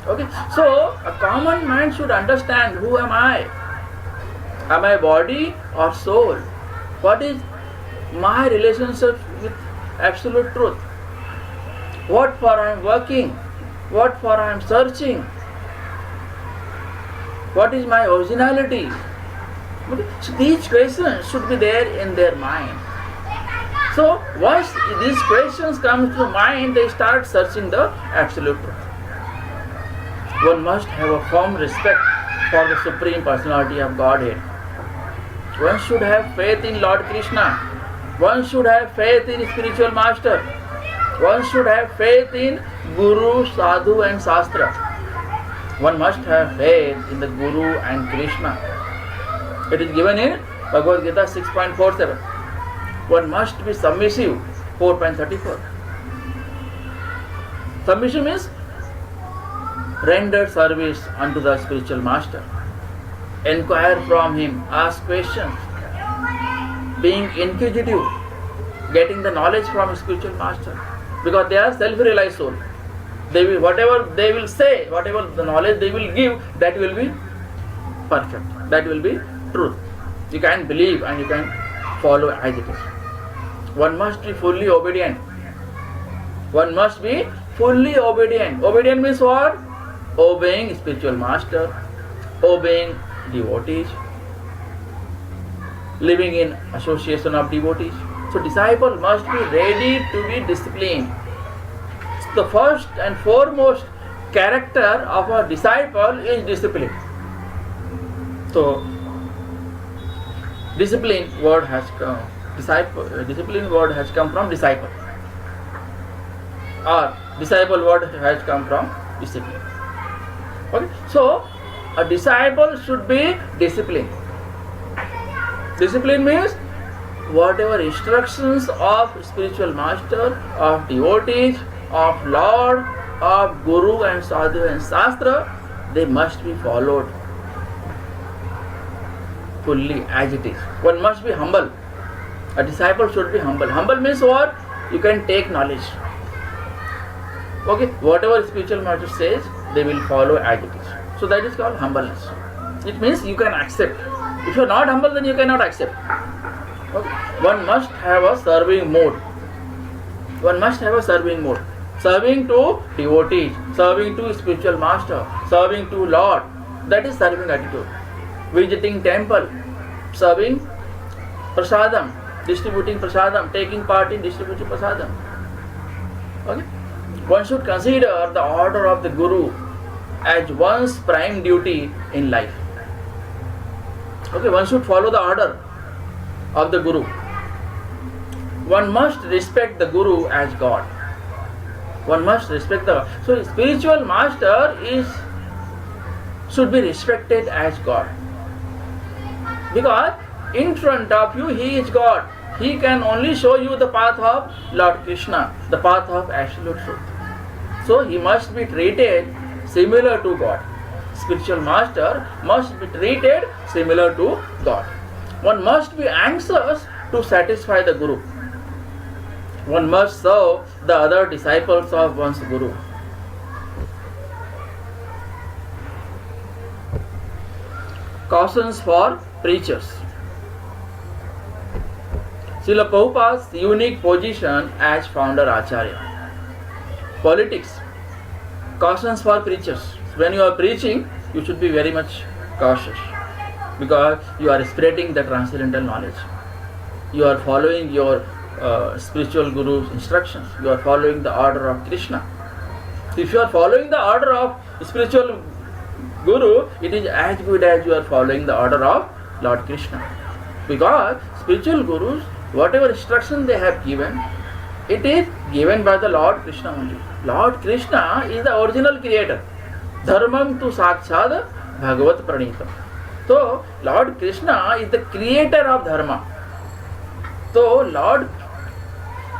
Speaker 1: Okay, so a common man should understand, who am I? Am I body or soul? What is my relationship with absolute truth? What for I am working? What for I am searching? What is my originality? So these questions should be there in their mind. So once these questions come to mind, they start searching the absolute truth. One must have a firm respect for the Supreme Personality of Godhead. One should have faith in Lord Krishna. One should have faith in spiritual master. One should have faith in Guru, Sadhu and Shastra. One must have faith in the Guru and Krishna. It is given in Bhagavad Gita 6.47. One must be submissive, 4.34. Submission means render service unto the spiritual master. Inquire from him, ask questions, being inquisitive, getting the knowledge from a spiritual master. Because they are self-realized soul. They will, whatever they will say, whatever the knowledge they will give, that will be perfect. That will be truth. You can believe and you can follow as it is. One must be fully obedient. One must be fully obedient. Obedient means what? Obeying spiritual master, obeying devotees, living in association of devotees. So disciple must be ready to be disciplined. The first and foremost character of a disciple is discipline. So discipline word has come. Discipline word has come from disciple, or disciple word has come from discipline. Okay, so a disciple should be disciplined. Discipline means whatever instructions of spiritual master, of devotees, of Lord, of Guru and Sadhu and Shastra, they must be followed fully as it is. One must be humble. A disciple should be humble. Humble means what? You can take knowledge. Okay, whatever spiritual master says, they will follow as it is. So that is called humbleness. It means you can accept. If you are not humble, then you cannot accept. Okay. One must have a serving mode. One must have a serving mode. Serving to devotees, serving to spiritual master, serving to Lord. That is serving attitude. Visiting temple, serving prasadam, distributing prasadam, taking part in distributing prasadam. Okay? One should consider the order of the Guru as one's prime duty in life. Okay, one should follow the order of the Guru. One must respect the Guru as God. One must respect the... So, spiritual master should be respected as God. Because in front of you, he is God. He can only show you the path of Lord Krishna, the path of absolute truth. So, he must be treated similar to God. Spiritual master must be treated similar to God. One must be anxious to satisfy the Guru. One must serve the other disciples of one's Guru. Cautions for preachers. Srila Prabhupada's unique position as founder Acharya. Politics. Cautions for preachers. When you are preaching, you should be very much cautious, because you are spreading the transcendental knowledge. You are following your spiritual guru's instructions. You are following the order of Krishna. If you are following the order of spiritual guru, it is as good as you are following the order of Lord Krishna. Because spiritual gurus, whatever instruction they have given, it is given by the Lord Krishna only. Lord Krishna is the original creator. Dharmam tu sakshad bhagavat pranitam. So, Lord Krishna is the creator of dharma. So, Lord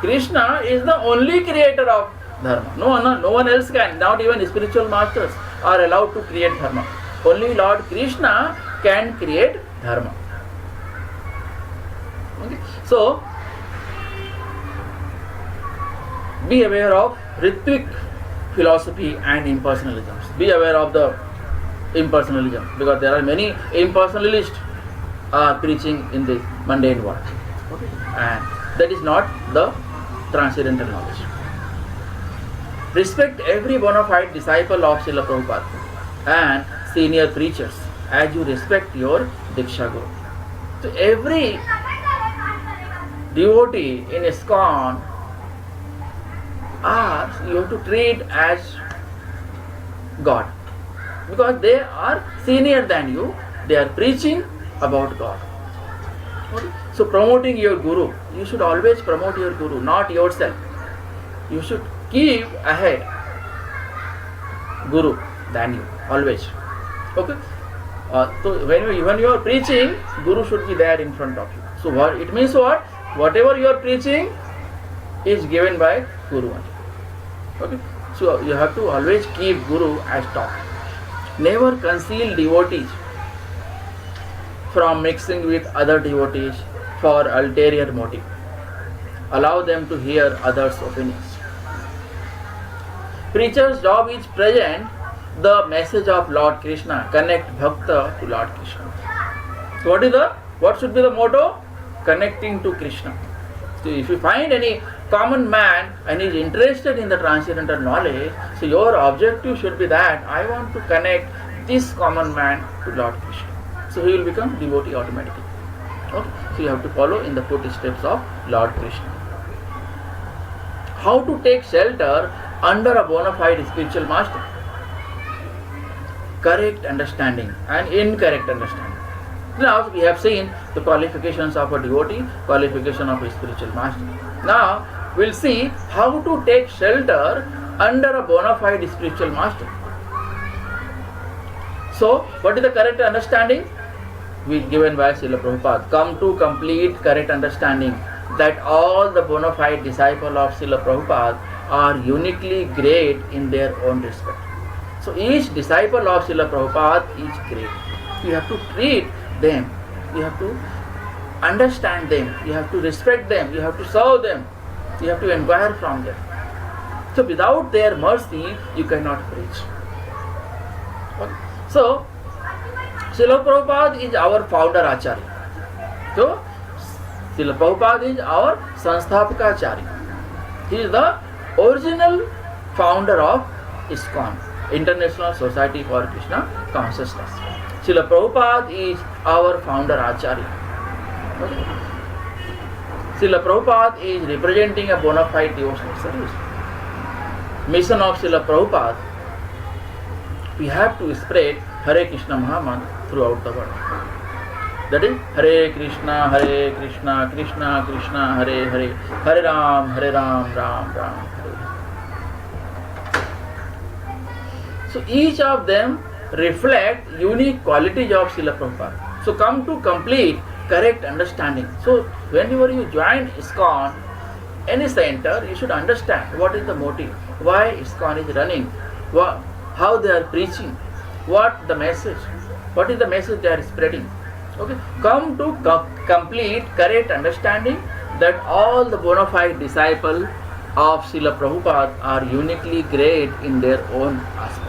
Speaker 1: Krishna is the only creator of dharma. No one else can. Not even spiritual masters are allowed to create dharma. Only Lord Krishna can create dharma. Okay. So, be aware of Ritvik philosophy and impersonalisms. Be aware of the impersonalism, because there are many impersonalists preaching in the mundane world. Okay. And that is not the transcendental knowledge. Respect every bona fide disciple of Srila Prabhupada and senior preachers as you respect your Diksha Guru. So every devotee in ISKCON you have to treat as God, because they are senior than you. They are preaching about God. Okay? So promoting your Guru, you should always promote your Guru, not yourself. You should keep ahead Guru than you, always. Okay? So when you are preaching, Guru should be there in front of you. So what it means, what? Whatever you are preaching is given by Guru. Okay? So you have to always keep Guru as top. Never conceal devotees from mixing with other devotees for ulterior motive. Allow them to hear others' opinions. Preacher's job is present the message of Lord Krishna, connect Bhakta to Lord Krishna. So what should be the motto? Connecting to Krishna. So if you find any common man and is interested in the transcendental knowledge, so your objective should be that I want to connect this common man to Lord Krishna. So he will become devotee automatically. Okay? So you have to follow in the footsteps of Lord Krishna. How to take shelter under a bona fide spiritual master? Correct understanding and incorrect understanding. Now we have seen the qualifications of a devotee, qualification of a spiritual master. Now we'll see how to take shelter under a bona fide spiritual master. So what is the correct understanding? We given by Srila Prabhupada. Come to complete correct understanding that all the bona fide disciples of Srila Prabhupada are uniquely great in their own respect. So each disciple of Srila Prabhupada is great. You have to treat them, you have to understand them, you have to respect them, you have to serve them, you have to inquire from them. So without their mercy, you cannot preach. Okay. So Srila Prabhupada is our founder Acharya. So Srila Prabhupada is our Sanstapaka Acharya. He is the original founder of ISKCON, International Society for Krishna Consciousness. Srila Prabhupada is our founder Acharya. Okay? Srila Prabhupada is representing a bona fide devotional service. Mission of Srila Prabhupada, we have to spread Hare Krishna Mahamantra throughout the world. That is Hare Krishna, Krishna Krishna, Hare Hare, Hare Ram, Ram Ram, Hare. So each of them reflect unique qualities of Srila Prabhupada. So come to complete correct understanding. So whenever you join ISKCON, any center, you should understand what is the motive, why ISKCON is running, how they are preaching, what the message, what is the message they are spreading. Okay, come to complete correct understanding that all the bona fide disciples of Srila Prabhupada are uniquely great in their own aspect.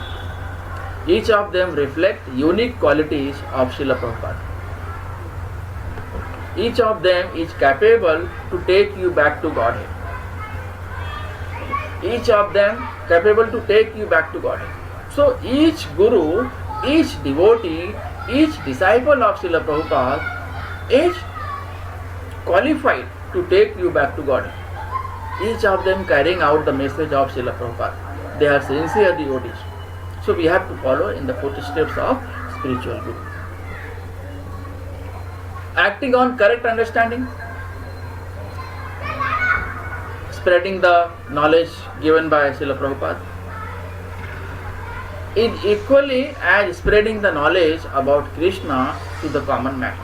Speaker 1: Each of them reflect unique qualities of Srila Prabhupada. Each of them is capable to take you back to Godhead. Each of them capable to take you back to Godhead. So each guru, each devotee, each disciple of Srila Prabhupada is qualified to take you back to God. Each of them carrying out the message of Srila Prabhupada. They are sincere devotees. So we have to follow in the footsteps of spiritual guru. Acting on correct understanding, spreading the knowledge given by Srila Prabhupada, is equally as spreading the knowledge about Krishna to the common man.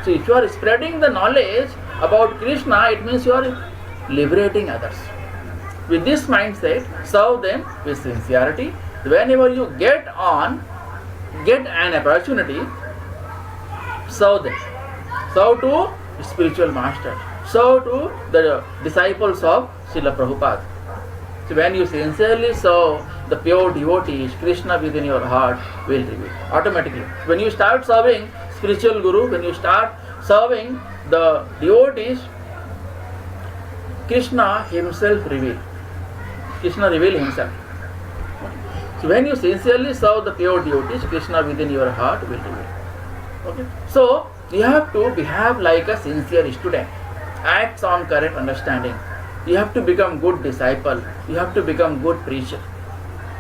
Speaker 1: So if you are spreading the knowledge about Krishna, it means you are liberating others. With this mindset, serve them with sincerity. Whenever you get an opportunity, serve them. Serve to spiritual masters. Serve to the disciples of Srila Prabhupada. So when you sincerely serve the pure devotees, Krishna within your heart will reveal automatically. When you start serving spiritual guru, when you start serving the devotees, Krishna himself reveal. Krishna reveal himself. So when you sincerely serve the pure devotees, Krishna within your heart will reveal. Okay. So you have to behave like a sincere student. Acts on correct understanding. You have to become good disciple. You have to become good preacher.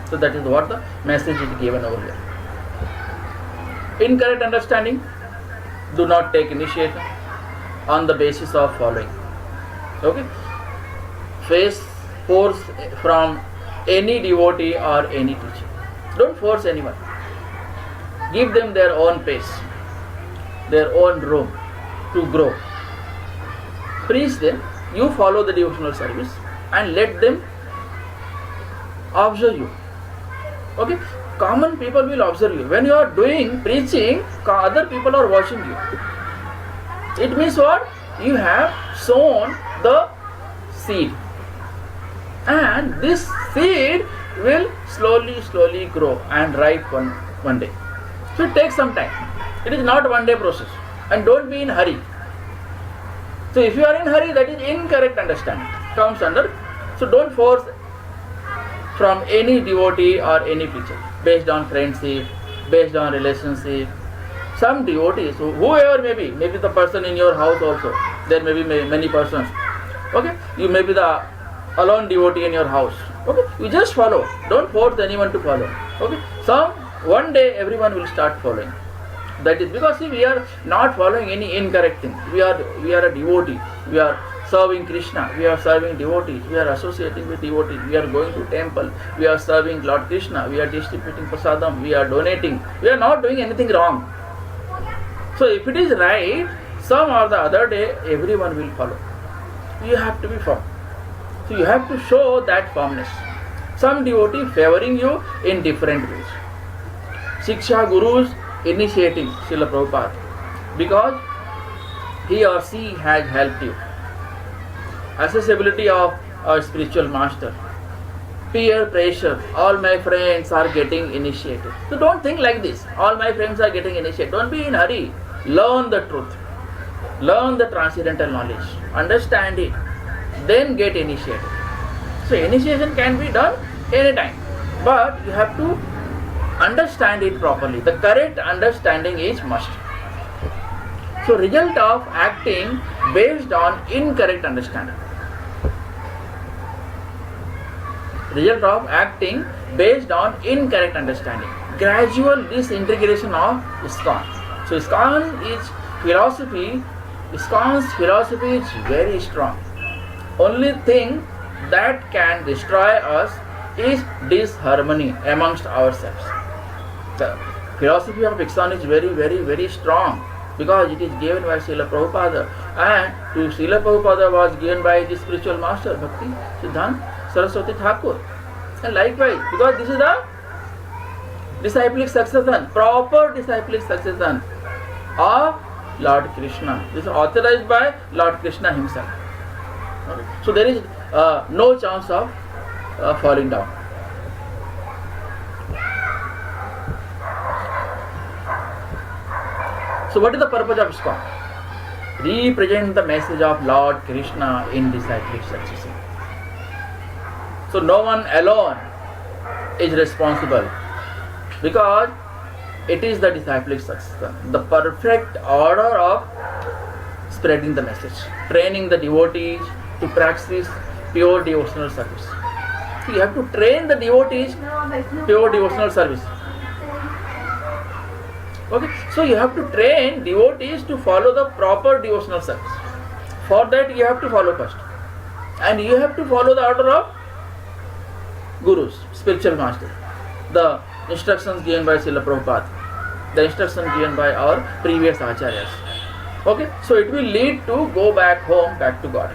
Speaker 1: So that is what the message is given over here. Incorrect understanding, do not take initiative on the basis of following. Okay? Face force from any devotee or any teacher. Don't force anyone. Give them their own pace, their own room to grow. Preach them. You follow the devotional service and let them observe you. Okay? Common people will observe you. When you are doing preaching, other people are watching you. It means what? You have sown the seed. And this seed will slowly grow and ripe one day. So it takes some time. It is not one day process. And don't be in hurry. So if you are in hurry, that is incorrect understanding. Comes under. So don't force from any devotee or any preacher based on friendship, based on relationship. Some devotees, whoever may be, maybe the person in your house also, there may be many persons. Okay, you may be the alone devotee in your house. Okay, you just follow. Don't force anyone to follow. Okay, one day everyone will start following. That is because we are not following any incorrect thing. We are a devotee. We are serving Krishna. We are serving devotees. We are associating with devotees. We are going to temple. We are serving Lord Krishna. We are distributing prasadam. We are donating. We are not doing anything wrong. So if it is right, some or the other day everyone will follow. You have to be firm. So you have to show that firmness. Some devotee favoring you in different ways. Shiksha gurus initiating Srila Prabhupada because he or she has helped you. Accessibility of a spiritual master. Peer pressure. All my friends are getting initiated. So don't think like this. All my friends are getting initiated. Don't be in hurry. Learn the truth. Learn the transcendental knowledge. Understand it. Then get initiated. So initiation can be done anytime. But you have to understand it properly. The correct understanding is must. So result of acting based on incorrect understanding. Result of acting based on incorrect understanding. Gradual disintegration of ISKCON. So ISKCON's philosophy is very strong. Only thing that can destroy us is disharmony amongst ourselves. The philosophy of ISKCON is very, very, very strong because it is given by Srila Prabhupada, and to Srila Prabhupada was given by the spiritual master Bhakti Siddhanta Saraswati Thakur. And likewise, because this is the disciplic succession, proper disciplic succession of Lord Krishna. This is authorized by Lord Krishna himself. Okay. So there is no chance of falling down. So what is the purpose of ISKCON? Represent the message of Lord Krishna in disciplic succession. So no one alone is responsible, because it is the disciplic succession, the perfect order of spreading the message, training the devotees to practice pure devotional service. So you have to train the devotees pure devotional service. Okay, so you have to train devotees to follow the proper devotional service. For that you have to follow first, and you have to follow the order of gurus, spiritual masters, the instructions given by Srila Prabhupada, the instructions given by our previous acharyas. Okay, so it will lead to go back home, back to God.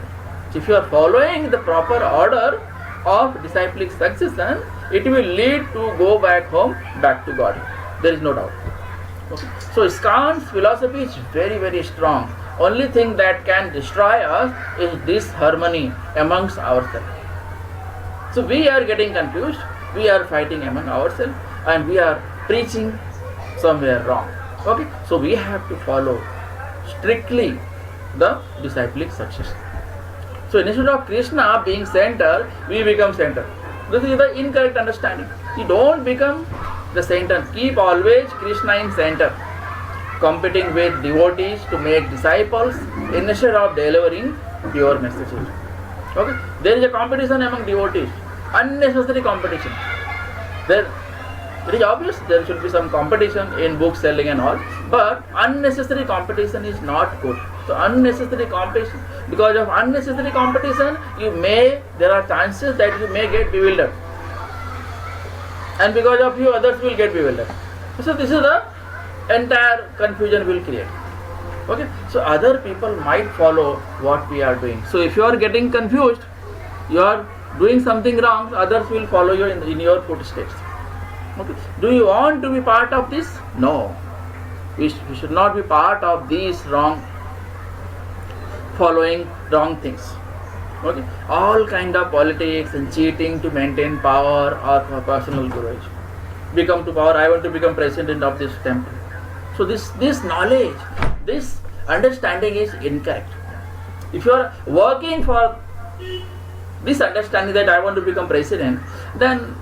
Speaker 1: So if you are following the proper order of disciplic succession, it will lead to go back home, back to God. There is no doubt. Okay. So ISKCON's philosophy is very, very strong. Only thing that can destroy us is disharmony amongst ourselves. So we are getting confused, we are fighting among ourselves, and we are preaching somewhere wrong. Okay, so we have to follow strictly the disciplic succession. So instead of Krishna being center, we become center. This is the incorrect understanding. You don't become the center. Keep always Krishna in center, competing with devotees to make disciples instead of delivering pure messages. Okay, there is a competition among devotees, unnecessary competition. There, it is obvious there should be some competition in book selling and all, but unnecessary competition is not good. So unnecessary competition, because of unnecessary competition, there are chances that you may get bewildered, and because of you others will get bewildered. So this is the entire confusion will create. Okay, so other people might follow what we are doing. So if you are getting confused, you are doing something wrong, others will follow you in your footsteps. Okay, do you want to be part of this? No, we should not be part of these following wrong things. Okay, all kind of politics and cheating to maintain power or for personal growth. Become to power, I want to become president of this temple. So this knowledge, this understanding is incorrect. If you are working for this understanding that I want to become president, then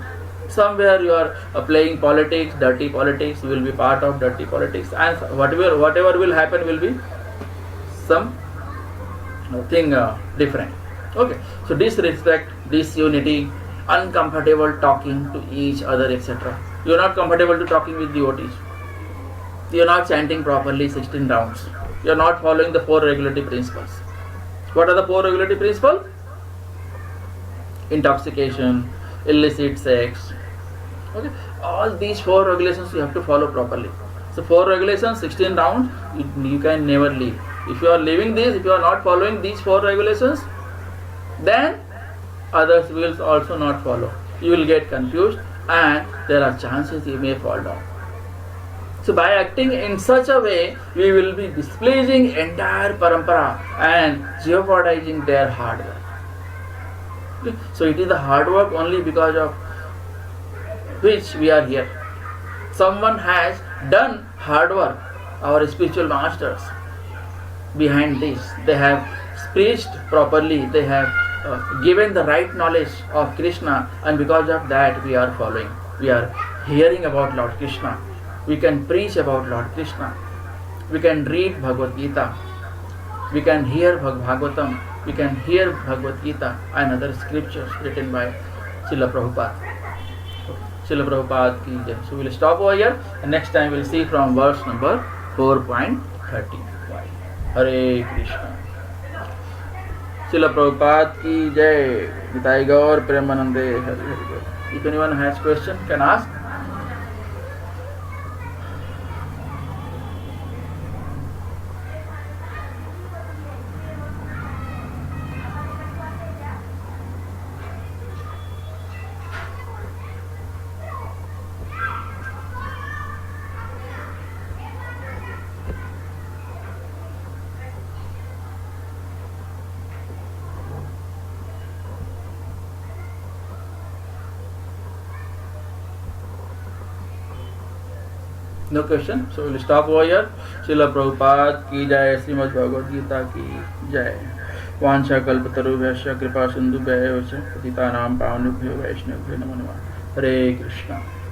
Speaker 1: somewhere you are playing politics, dirty politics, you will be part of dirty politics, and whatever will happen will be something different. Okay, so disrespect, disunity, uncomfortable talking to each other, etc. You are not comfortable to talking with devotees. You are not chanting properly 16 rounds. You are not following the 4 regulatory principles. What are the 4 regulatory principles? Intoxication, illicit sex. Okay, all these 4 regulations you have to follow properly. So 4 regulations, 16 rounds, you can never leave. If you are leaving this, if you are not following these 4 regulations, then others will also not follow. You will get confused, and there are chances you may fall down. So by acting in such a way, we will be displeasing entire parampara and jeopardizing their hard work. Okay? So it is the hard work only because of which we are here. Someone has done hard work, our spiritual masters. Behind this, they have preached properly, they have given the right knowledge of Krishna, and because of that we are following. We are hearing about Lord Krishna. We can preach about Lord Krishna. We can read Bhagavad Gita. We can hear Bhagavatam. We can hear Bhagavad Gita and other scriptures written by Srila Prabhupada. Srila Prabhupada ki jai. So we will stop over here, and next time we will see from verse number 4.35. Hare Krishna. Srila Prabhupada ki jai. Nitai Gaur Premanande. Hare Hare. If anyone has question, can ask. No question. So we'll stop over here. Srila Prabhupada ki jai. Srimad Bhagavad Gita ki jai. Vansha kalpatarubhyasya kripa sindhubhyo cha patitanam pavanubhyo vaishnavabhyo namo namah. Hare Krishna.